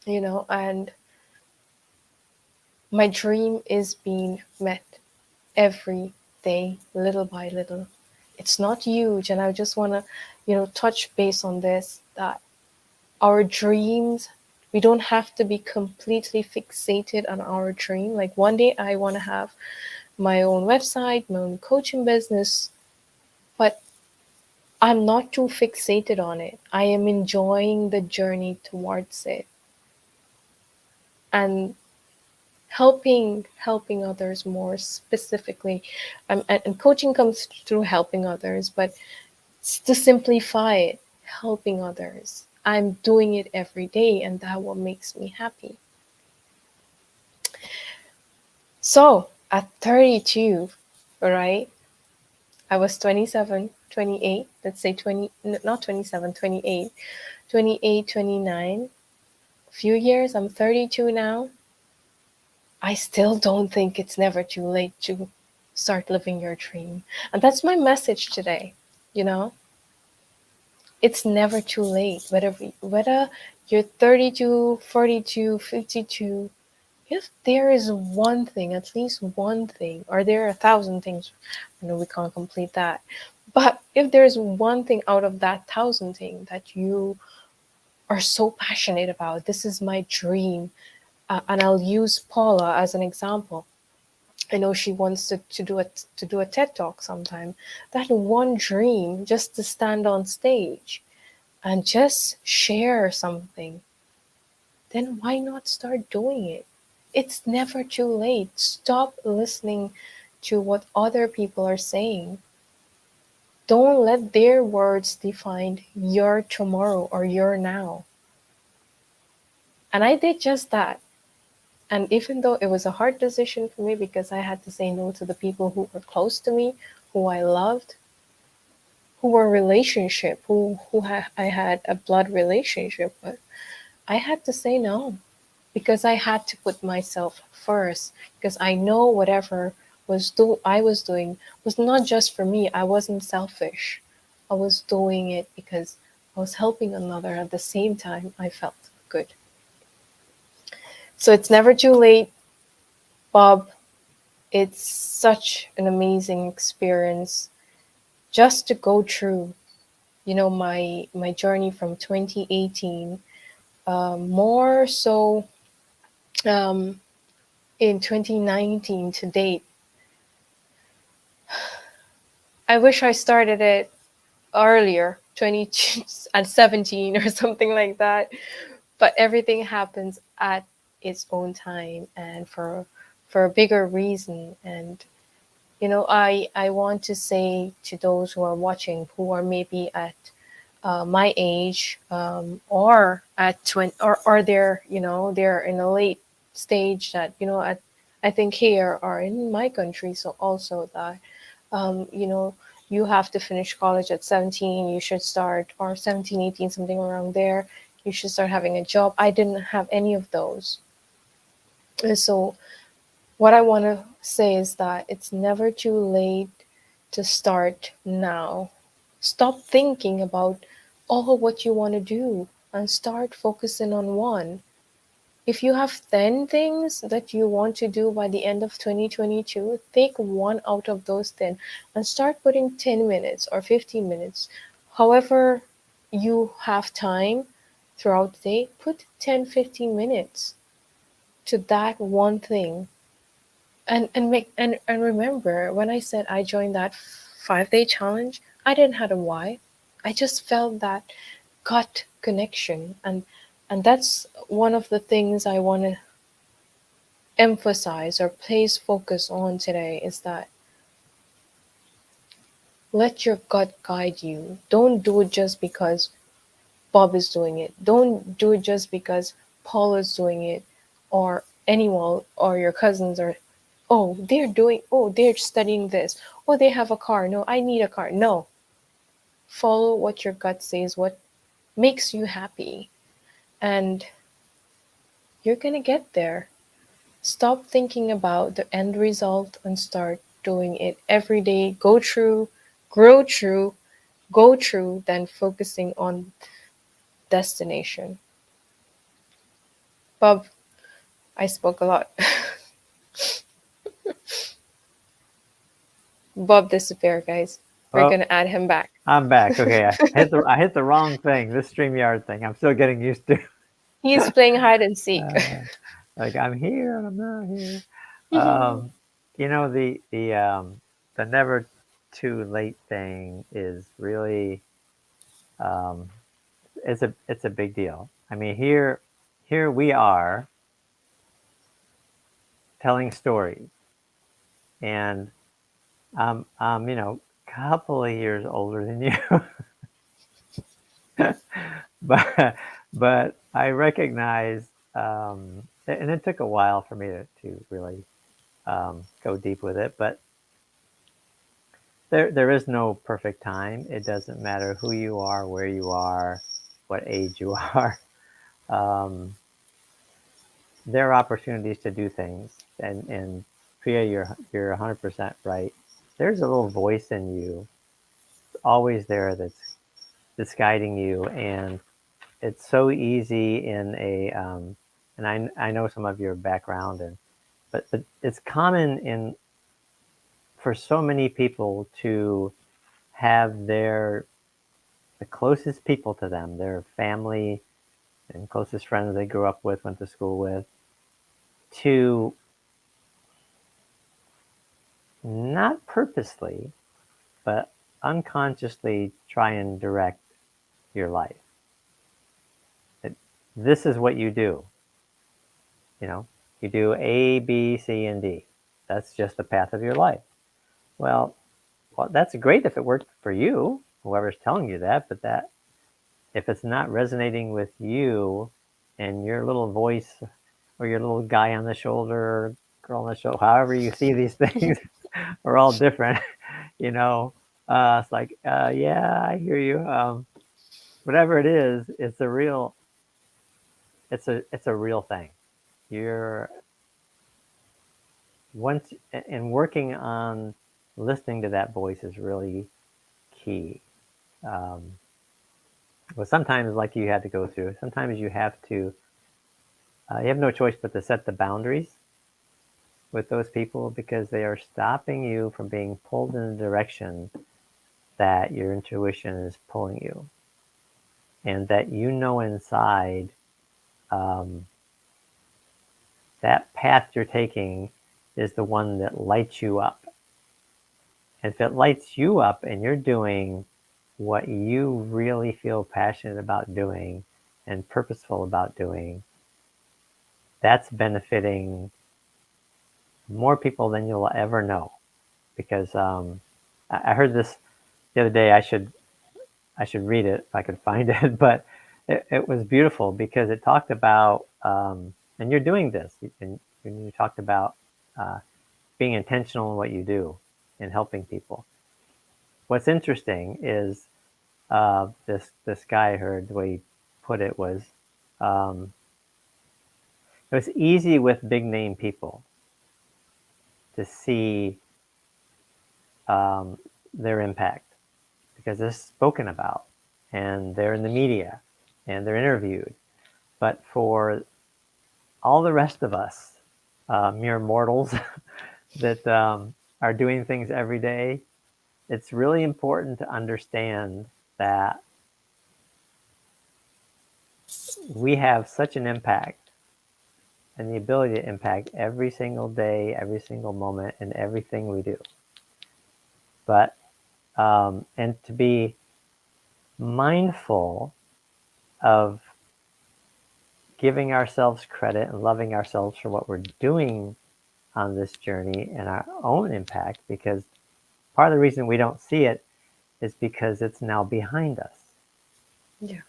and my dream is being met every day, little by little. It's not huge, and I just want to, touch base on this, that our dreams, we don't have to be completely fixated on our dream. Like one day I want to have my own website, my own coaching business, but I'm not too fixated on it. I am enjoying the journey towards it. And helping others more specifically, and coaching comes through helping others, but to simplify it, helping others, I'm doing it every day, and that what makes me happy. So at 32, right, I was 27, 28, let's say 20, not 27, 28, 28, 29, few years, I'm 32 now. I still don't think it's never too late to start living your dream. And that's my message today. You know, it's never too late. Whether you're 32, 42, 52, if there is one thing, at least one thing, or there are 1,000 things, I know we can't complete that. But if there's one thing out of that 1,000 thing that you are so passionate about, this is my dream. And I'll use Paula as an example. I know she wants to do a TED talk sometime. That one dream, just to stand on stage and just share something, then why not start doing it? It's never too late. Stop listening to what other people are saying. Don't let their words define your tomorrow or your now. And I did just that. And even though it was a hard decision for me because I had to say no to the people who were close to me, who I loved, who were relationship, I had a blood relationship with, I had to say no because I had to put myself first, because I know whatever I was doing was not just for me. I wasn't selfish. I was doing it because I was helping another at the same time. I felt good. So it's never too late, Bob. It's such an amazing experience just to go through, my journey from 2018, more so um, in 2019 to date. I wish I started it earlier, 20 at 17 or something like that. But everything happens at its own time and for a bigger reason. And I want to say to those who are watching, who are maybe at my age, or at 20, or they're in a late stage that at I think here or in my country, so also that um, you know you have to finish college at 17, you should start, or 17, 18, something around there, you should start having a job. I didn't have any of those. And so what I want to say is that it's never too late to start now. Stop thinking about all what you want to do and start focusing on one. If you have 10 things that you want to do by the end of 2022, take one out of those 10 and start putting 10 minutes or 15 minutes. However, you have time throughout the day, put 10, 15 minutes to that one thing. And remember when I said I joined that 5-day challenge, I didn't have a why. I just felt that gut connection, and that's one of the things I want to emphasize or place focus on today, is that let your gut guide you. Don't do it just because Bob is doing it. Don't do it just because Paul is doing it, or anyone, or your cousins, or they're studying this. Oh, they have a car. No, I need a car. No. Follow what your gut says, what makes you happy, and you're going to get there. Stop thinking about the end result and start doing it every day. Go through, grow through, go through, then focusing on destination. Bob, I spoke a lot. Bob disappeared, guys. We're Well, gonna add him back. I'm back. Okay, I hit the wrong thing. This StreamYard thing. I'm still getting used to. He's playing hide and seek. Uh, like I'm here and I'm not here. Um, the never too late thing is really um, it's a big deal. I mean, here we are telling stories, and I'm couple of years older than you, but I recognize, and it took a while for me to really go deep with it, but there is no perfect time. It doesn't matter who you are, where you are, what age you are. Um, there are opportunities to do things, and Priya, you're 100% right. There's a little voice in you, always there, that's guiding you, and it's so easy in a and I know some of your background, but it's common in for so many people to have the closest people to them, their family and closest friends they grew up with, went to school with, to not purposely, but unconsciously try and direct your life. It, this is what you do. You know, you do A, B, C, and D. That's just the path of your life. Well, that's great if it worked for you, whoever's telling you that, but that if it's not resonating with you and your little voice or your little guy on the shoulder, girl on the shoulder, however you see these things are all different, you know. It's like, yeah, I hear you. Whatever it is, it's a real thing. You're once and working on listening to that voice is really key. Um, Well, sometimes, like you had to go through, sometimes you have no choice but to set the boundaries with those people because they are stopping you from being pulled in the direction that your intuition is pulling you, and that inside, um, that path you're taking is the one that lights you up. And if it lights you up and you're doing what you really feel passionate about doing and purposeful about doing, that's benefiting more people than you'll ever know. Because I heard this the other day. I should read it if I could find it, but it was beautiful because it talked about, and you're doing this, and you talked about uh, being intentional in what you do and helping people. What's interesting is this guy I heard the way he put it was, um, it was easy with big name people to see um, their impact because they're spoken about and they're in the media and they're interviewed. But for all the rest of us, mere mortals that are doing things every day, it's really important to understand that we have such an impact and the ability to impact every single day, every single moment, and everything we do. But and to be mindful of giving ourselves credit and loving ourselves for what we're doing on this journey and our own impact, because part of the reason we don't see it is because it's now behind us. Yeah.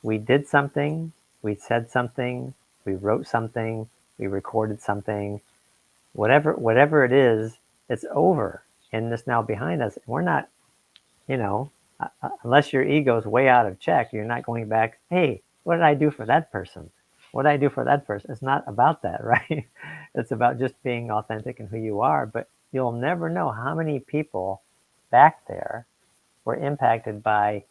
We did something, we said something, we wrote something, we recorded something, whatever it is, it's over and it's now behind us. We're not, you know, unless your ego's way out of check, you're not going back, hey, what did I do for that person? What did I do for that person? It's not about that, right? It's about just being authentic and who you are. But you'll never know how many people back there were impacted by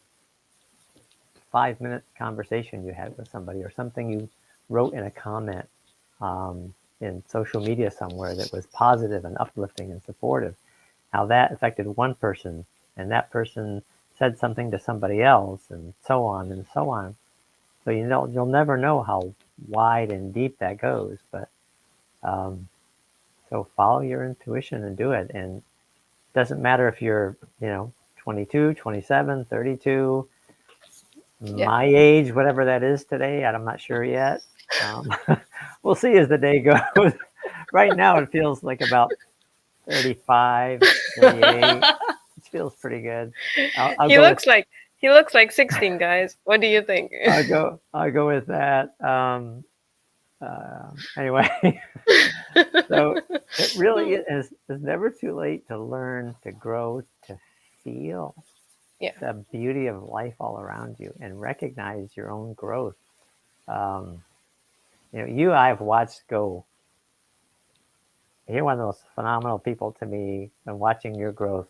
5 minute conversation you had with somebody or something you wrote in a comment in social media somewhere that was positive and uplifting and supportive. How that affected one person, and that person said something to somebody else, and so on and so on. So you'll never know how wide and deep that goes. But um, so follow your intuition and do it. And it doesn't matter if you're 22, 27, 32, Yeah. my age, whatever that is today. I'm not sure yet. Um, we'll see as the day goes. Right now, it feels like about 35, 38. It feels pretty good. I'll he go with looks like he looks like 16, guys. What do you think? I'll go with that. Anyway, so it really is. It's never too late to learn, to grow, to feel Yeah. the beauty of life all around you, and recognize your own growth. Um, I've watched go. You're one of those phenomenal people to me, and watching your growth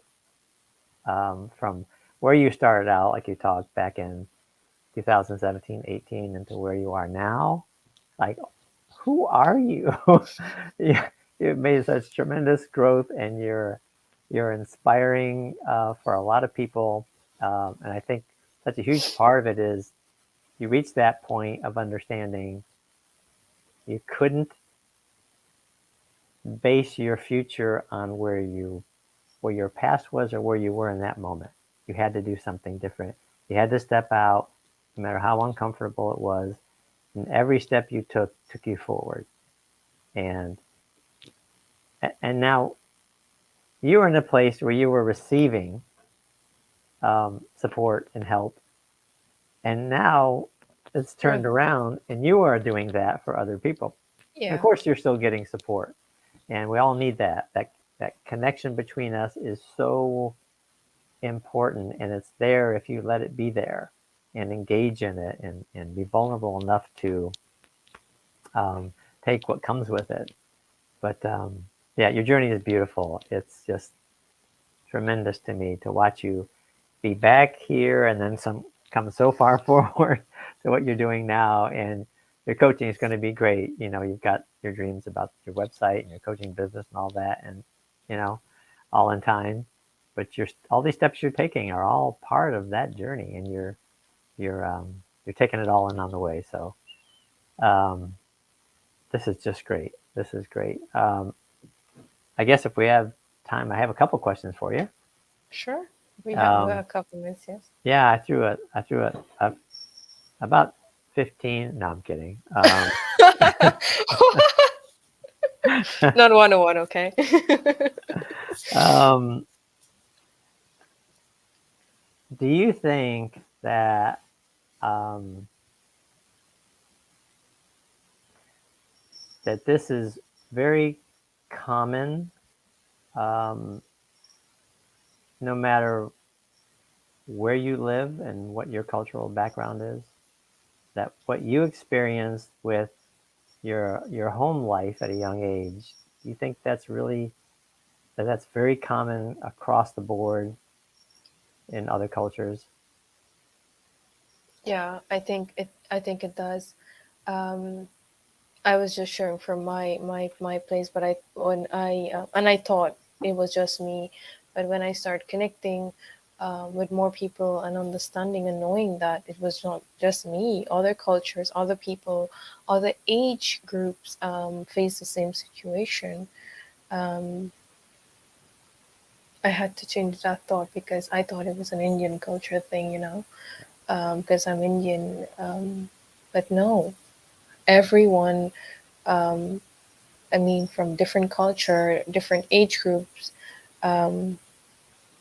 from where you started out, like you talked back in 2017, 18, into where you are now. Like, who are you? You've made such tremendous growth, and you're inspiring for a lot of people. And I think such a huge part of it is you reach that point of understanding you couldn't base your future on where your past was or where you were in that moment. You had to do something different. You had to step out, no matter how uncomfortable it was. And every step you took you forward. And and now you were in a place where you were receiving support and help, and now it's turned Right. around, and you are doing that for other people. And of Yeah. course, you're still getting support, and we all need that. That connection between us is so important, and it's there if you let it be there and engage in it and be vulnerable enough to take what comes with it. But yeah, your journey is beautiful. It's just tremendous to me to watch you be back here and then some come so far forward to what you're doing now, and your coaching is going to be great. You know, you've got your dreams about your website and your coaching business and all that, and you know, all in time. But all these steps you're taking are all part of that journey, and you're taking it all in on the way. So um, this is just great. This is great. I guess if we have time, I have a couple questions for you. Sure. We have a Um, couple minutes, yes. yeah, I threw a about 15. No, I'm kidding. Not 101, okay? Um, do you think that um, that this is very common, um, no matter where you live and what your cultural background is? That what you experienced with your home life at a young age, do you think that's very common across the board in other cultures? Yeah, I think it does. Um, I was just sharing from my place, but I when I and I thought it was just me, but when I started connecting with more people and understanding and knowing that it was not just me, other cultures, other people, other age groups face the same situation. Um, I had to change that thought because I thought it was an Indian culture thing, because I'm Indian. But no, everyone. Um, I mean, from different culture, different age groups, um,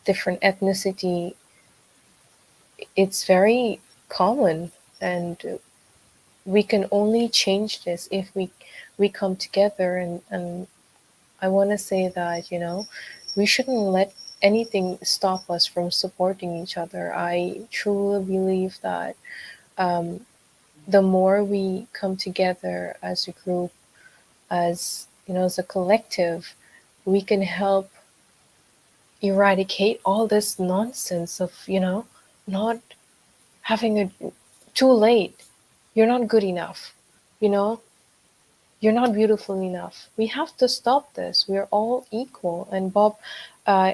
different ethnicity, it's very common, and we can only change this if we come together. And I want to say that we shouldn't let anything stop us from supporting each other. I truly believe that um, the more we come together as a group, as as a collective, we can help eradicate all this nonsense of not having a too late. You're not good enough. You know, you're not beautiful enough. We have to stop this. We're all equal. And Bob,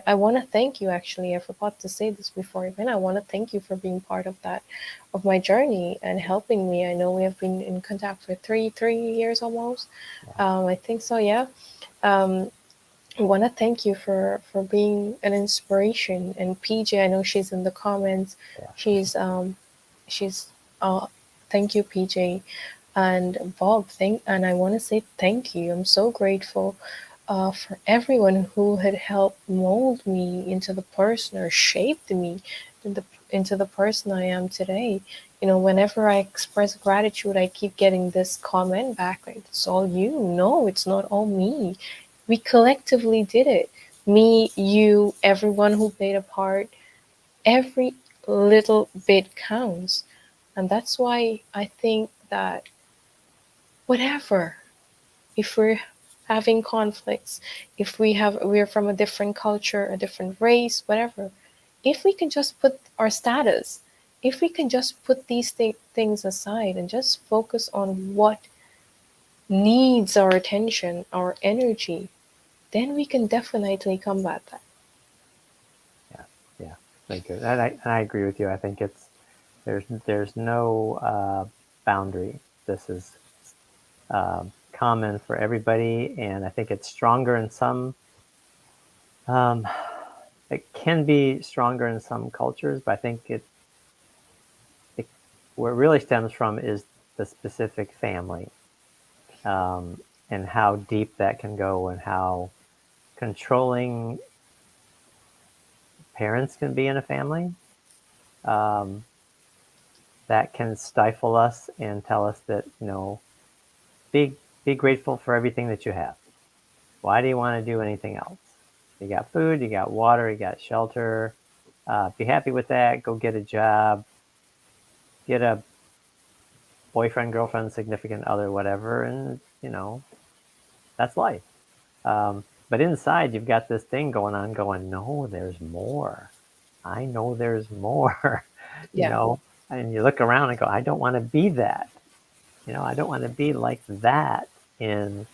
I want to thank you. Actually, I forgot to say this before even. I want to thank you for being part of that, of my journey and helping me. I know we have been in contact for three years almost. Yeah, I think so. Yeah. Um, I want to thank you for being an inspiration. And PJ, I know she's in the comments. yeah, She's uh thank you, PJ. And Bob, and I want to say thank you. I'm so grateful for everyone who had helped mold me into the person, or shaped me into the person I am today. Whenever I express gratitude, I keep getting this comment back, like, it's all you. No, it's not all me. We collectively did it. Me, you, everyone who played a part, every little bit counts. And that's why I think that whatever, if we're having conflicts, if we're from a different culture, a different race, whatever, if we can just put our status, if we can just put these things aside and just focus on what needs our attention, our energy, then we can definitely combat that. yeah, yeah. Very good. And I agree with you. I think there's no boundary. This is common for everybody, and I think it's stronger in some. Um, it can be stronger in some cultures, but I think it where it really stems from is the specific family, and how deep that can go, and how controlling parents can be in a family. Um, that can stifle us and tell us that be be grateful for everything that you have. Why do you want to do anything else? You got food, you got water, you got shelter. Be happy with that. Go get a job, get a boyfriend, girlfriend, significant other, whatever, and that's life. But inside, you've got this thing going on, going, no, there's more. I know there's more. you Yeah. know, and you look around and go, I don't want to be that. I don't want to be like that in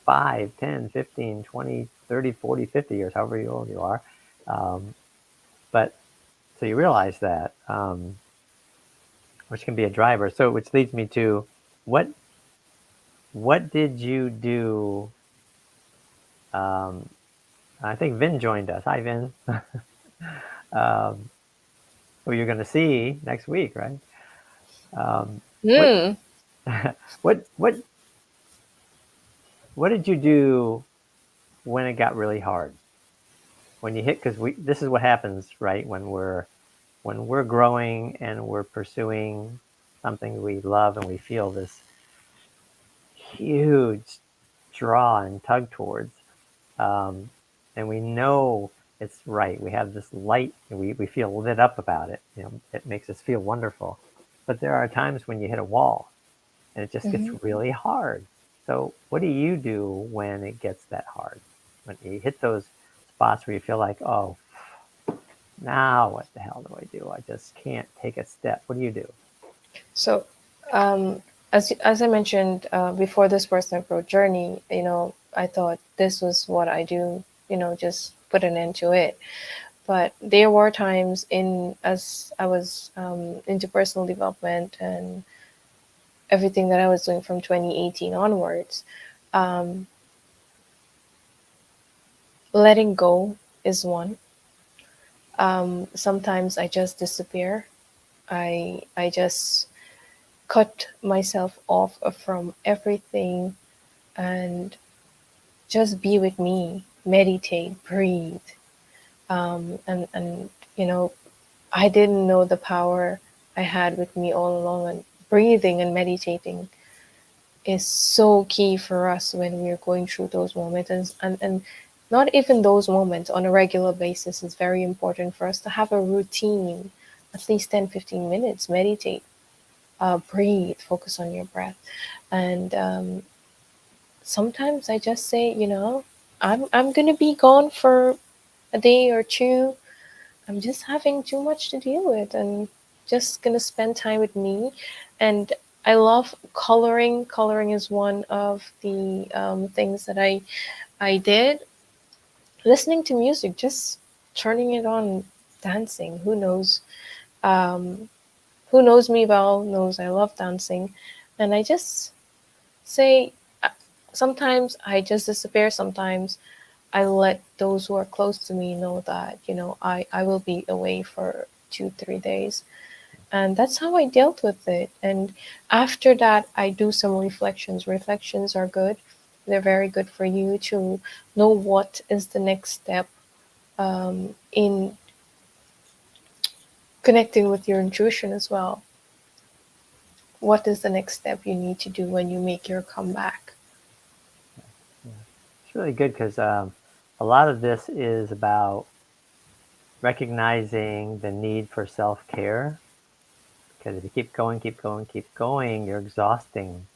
5, 10, 15, 20, 30, 40, 50 years, however old you are. Um, but so you realize that, which can be a driver. So, which leads me to what what did you do? Um, I think Vin joined us. Hi, Vin. Who you're going to see next week, right? What Hmm. what what what did you do when it got really hard? When you hit, because we this is what happens, right? When we're growing and we're pursuing something we love and we feel this huge draw and tug towards, um, and we know it's right. We have this light, and we feel lit up about it. It makes us feel wonderful. But there are times when you hit a wall, and it just gets Hmm. really hard. So, what do you do when it gets that hard? When you hit those spots where you feel like, oh, now what the hell do I do? I just can't take a step. What do you do? So, um, as I mentioned before this personal growth journey, I thought this was what I do. Just put an end to it. But there were times as I was into personal development and everything that I was doing from 2018 onwards, um, letting go is one. Sometimes I just disappear. I just cut myself off from everything and just be with me, meditate, breathe. And I didn't know the power I had with me all along. And breathing and meditating is so key for us when we're going through those moments. And not even those moments on a regular basis is very important for us to have a routine, at least 10-15 minutes, meditate, breathe, focus on your breath. And sometimes I just say, I'm gonna be gone for a day or two. I'm just having too much to deal with and just gonna spend time with me. And I love coloring. Coloring is one of the things that I did. Listening to music, just turning it on, dancing. Um, who knows me well knows I love dancing, and I just say. Sometimes I just disappear. Sometimes I let those who are close to me know that, I will be away for 2-3 days. And that's how I dealt with it. And after that, I do some reflections. Reflections are good, they're very good for you to know what is the next step in connecting with your intuition as well. What is the next step you need to do when you make your comeback? Yeah. It's really good because a lot of this is about recognizing the need for self care. Because if you keep going, keep going, keep going, you're exhausting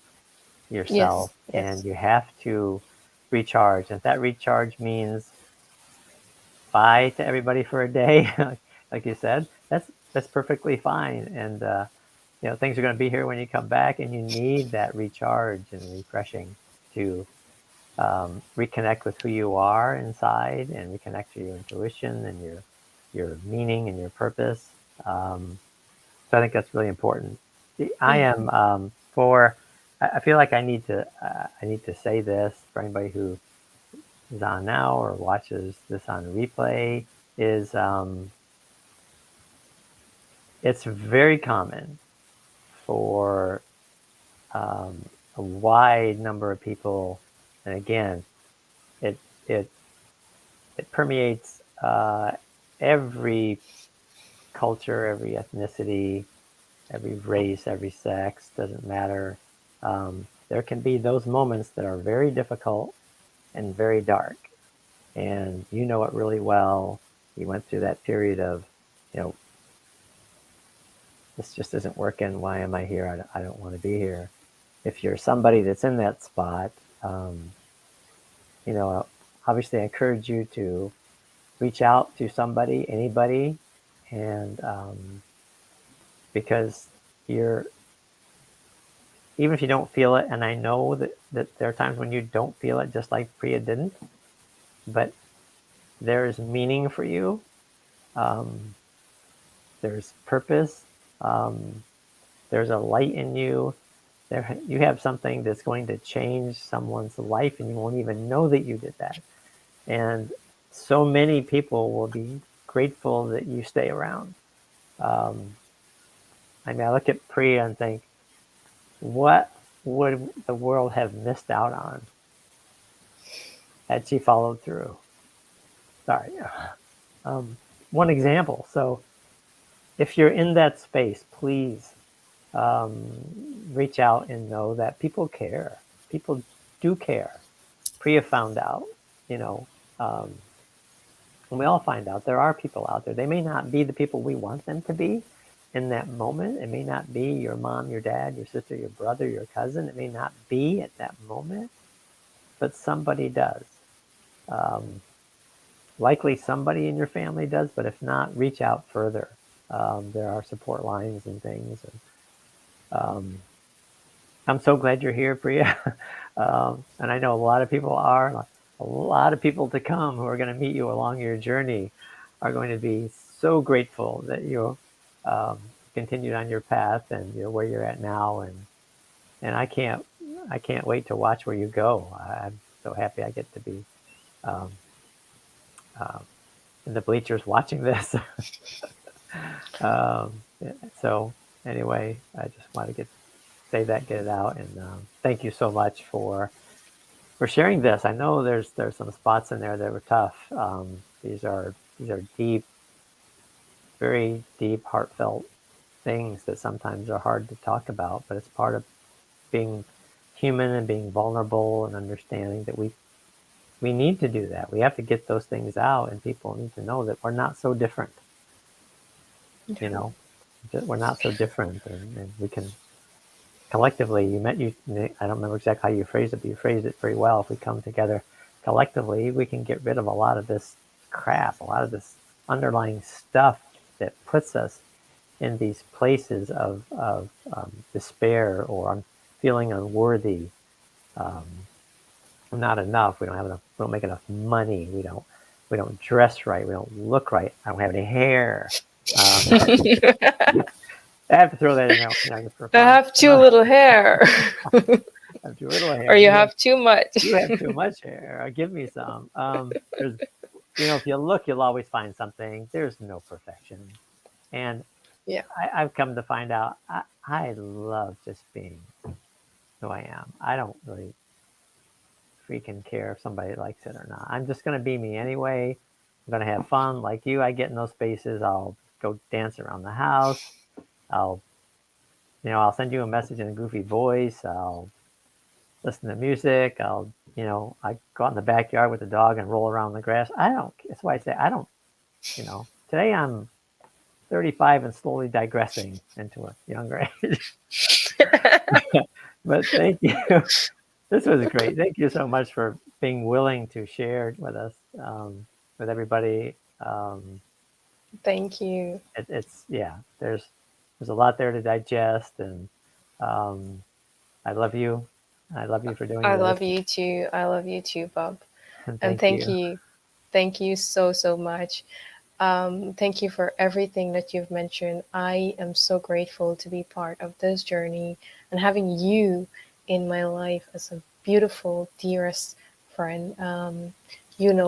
Yes, yourself and yes. you have to recharge. And if that recharge means bye to everybody for a day, like you said, that's perfectly fine. And things are going to be here when you come back, and you need that recharge and refreshing to reconnect with who you are inside and reconnect to your intuition and your meaning and your purpose. So I think that's really important. I Mm-hmm. am for. I feel like I need to say this for anybody who is on now or watches this on replay. Is It's very common for a wide number of people, and again, it it it permeates every culture, every ethnicity, every race, every sex. Doesn't matter. There can be those moments that are very difficult and very dark, and you know it really well. You went through that period of, you know, this just isn't working. Why am I here? I don't want to be here. If you're somebody that's in that spot, um, you know, obviously I encourage you to reach out to somebody, anybody, and because you're, even if you don't feel it, and I know that there are times when you don't feel it, just like Priya didn't, but there is meaning for you. Um, there's purpose. Um, there's a light in you. You have something that's going to change someone's life, and you won't even know that you did that. And so many people will be grateful that you stay around. Um, I mean, I look at Priya and think, what would the world have missed out on had she followed through? Sorry. Um, One example. So if you're in that space, please reach out and know that people care. People do care. Priya found out, you know, um, and we all find out there are people out there. They may not be the people we want them to be in that moment. It may not be your mom, your dad, your sister, your brother, your cousin. It may not be at that moment, but somebody does. Um, Likely somebody in your family does, but if not, reach out further. There are support lines and things. And, I'm so glad you're here, Priya. And I know a lot of people are. A lot of people to come who are going to meet you along your journey are going to be so grateful that you um, continued on your path and you're where you're at now. And I can't wait to watch where you go. I'm so happy I get to be um, in the bleachers watching this. um, so anyway, I just want to say that, get it out, and thank you so much for sharing this. I know there's some spots in there that were tough. These are deep, very deep, heartfelt things that sometimes are hard to talk about, but it's part of being human and being vulnerable and understanding that we need to do that. We have to get those things out, and people need to know that we're not so different. You Yeah. know, we're not so different, and we can collectively. I don't remember exactly how you phrased it, but you phrased it very well. If we come together collectively, we can get rid of a lot of this crap, a lot of this underlying stuff that puts us in these places of despair or feeling unworthy, um, not enough. We don't have enough. We don't make enough money. We don't dress right. We don't look right. I don't have any hair. Um, I have to throw that in there, just for I fun. have too little hair. I have too little Or hair. you have too You much. have too much hair. Give me some. There's, if you look, you'll always find something. There's no perfection, and Yeah. I've come to find out I love just being who I am. I don't really freaking care if somebody likes it or not. I'm just going to be me anyway. I'm going to have fun. Like you, I get in those spaces. I'll go dance around the house. I'll, I'll send you a message in a goofy voice. I'll listen to music. I go out in the backyard with the dog and roll around the grass. I don't, that's why I say I don't, today I'm 35 and slowly digressing into a younger age. But thank you. This was great. Thank you so much for being willing to share with us, with everybody. Thank you. Yeah, there's a lot there to digest, and um, I love you. I love you for doing I this. love you too. I love you too, Bob. And And thank you. thank you so so much. Thank you for everything that you've mentioned. I am so grateful to be part of this journey and having you in my life as a beautiful, dearest friend.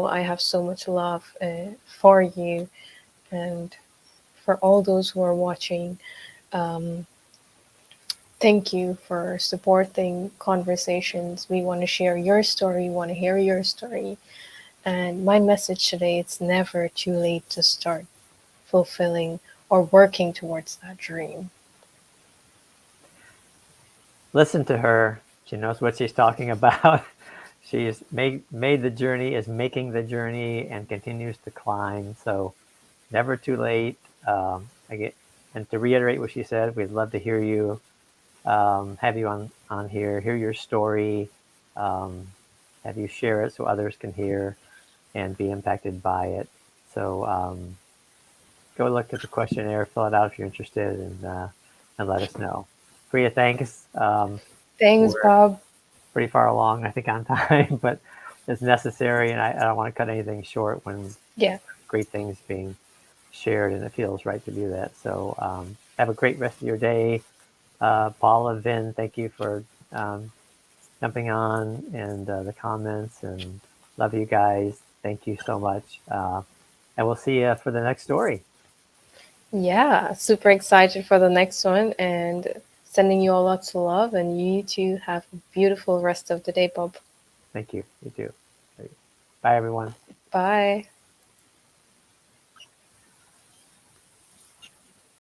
I have so much love for you and for all those who are watching. Um, Thank you for supporting conversations. We want to share your story, we want to hear your story. And my message today, it's never too late to start fulfilling or working towards that dream. Listen to her. She knows what she's talking about. She's made the journey, is making the journey, and continues to climb. So never too late. And to reiterate what she said, we'd love to hear you, have you on here, hear your story, um, have you share it so others can hear and be impacted by it. So go go look at the questionnaire, fill it out if you're interested, and let us know. Priya, thanks. Thanks, We're Bob. pretty far along, I think, on time, but it's necessary, and I don't want to cut anything short when Yeah. great things being shared, and it feels right to do that. So have a great rest of your day. Paula, Vin, thank you for jumping on and the comments, and love you guys. Thank you so much. And we'll see you for the next story. Yeah, super excited for the next one and sending you all lots of love. And you too have a beautiful rest of the day, Bob. Thank you. You too. Bye, everyone. Bye.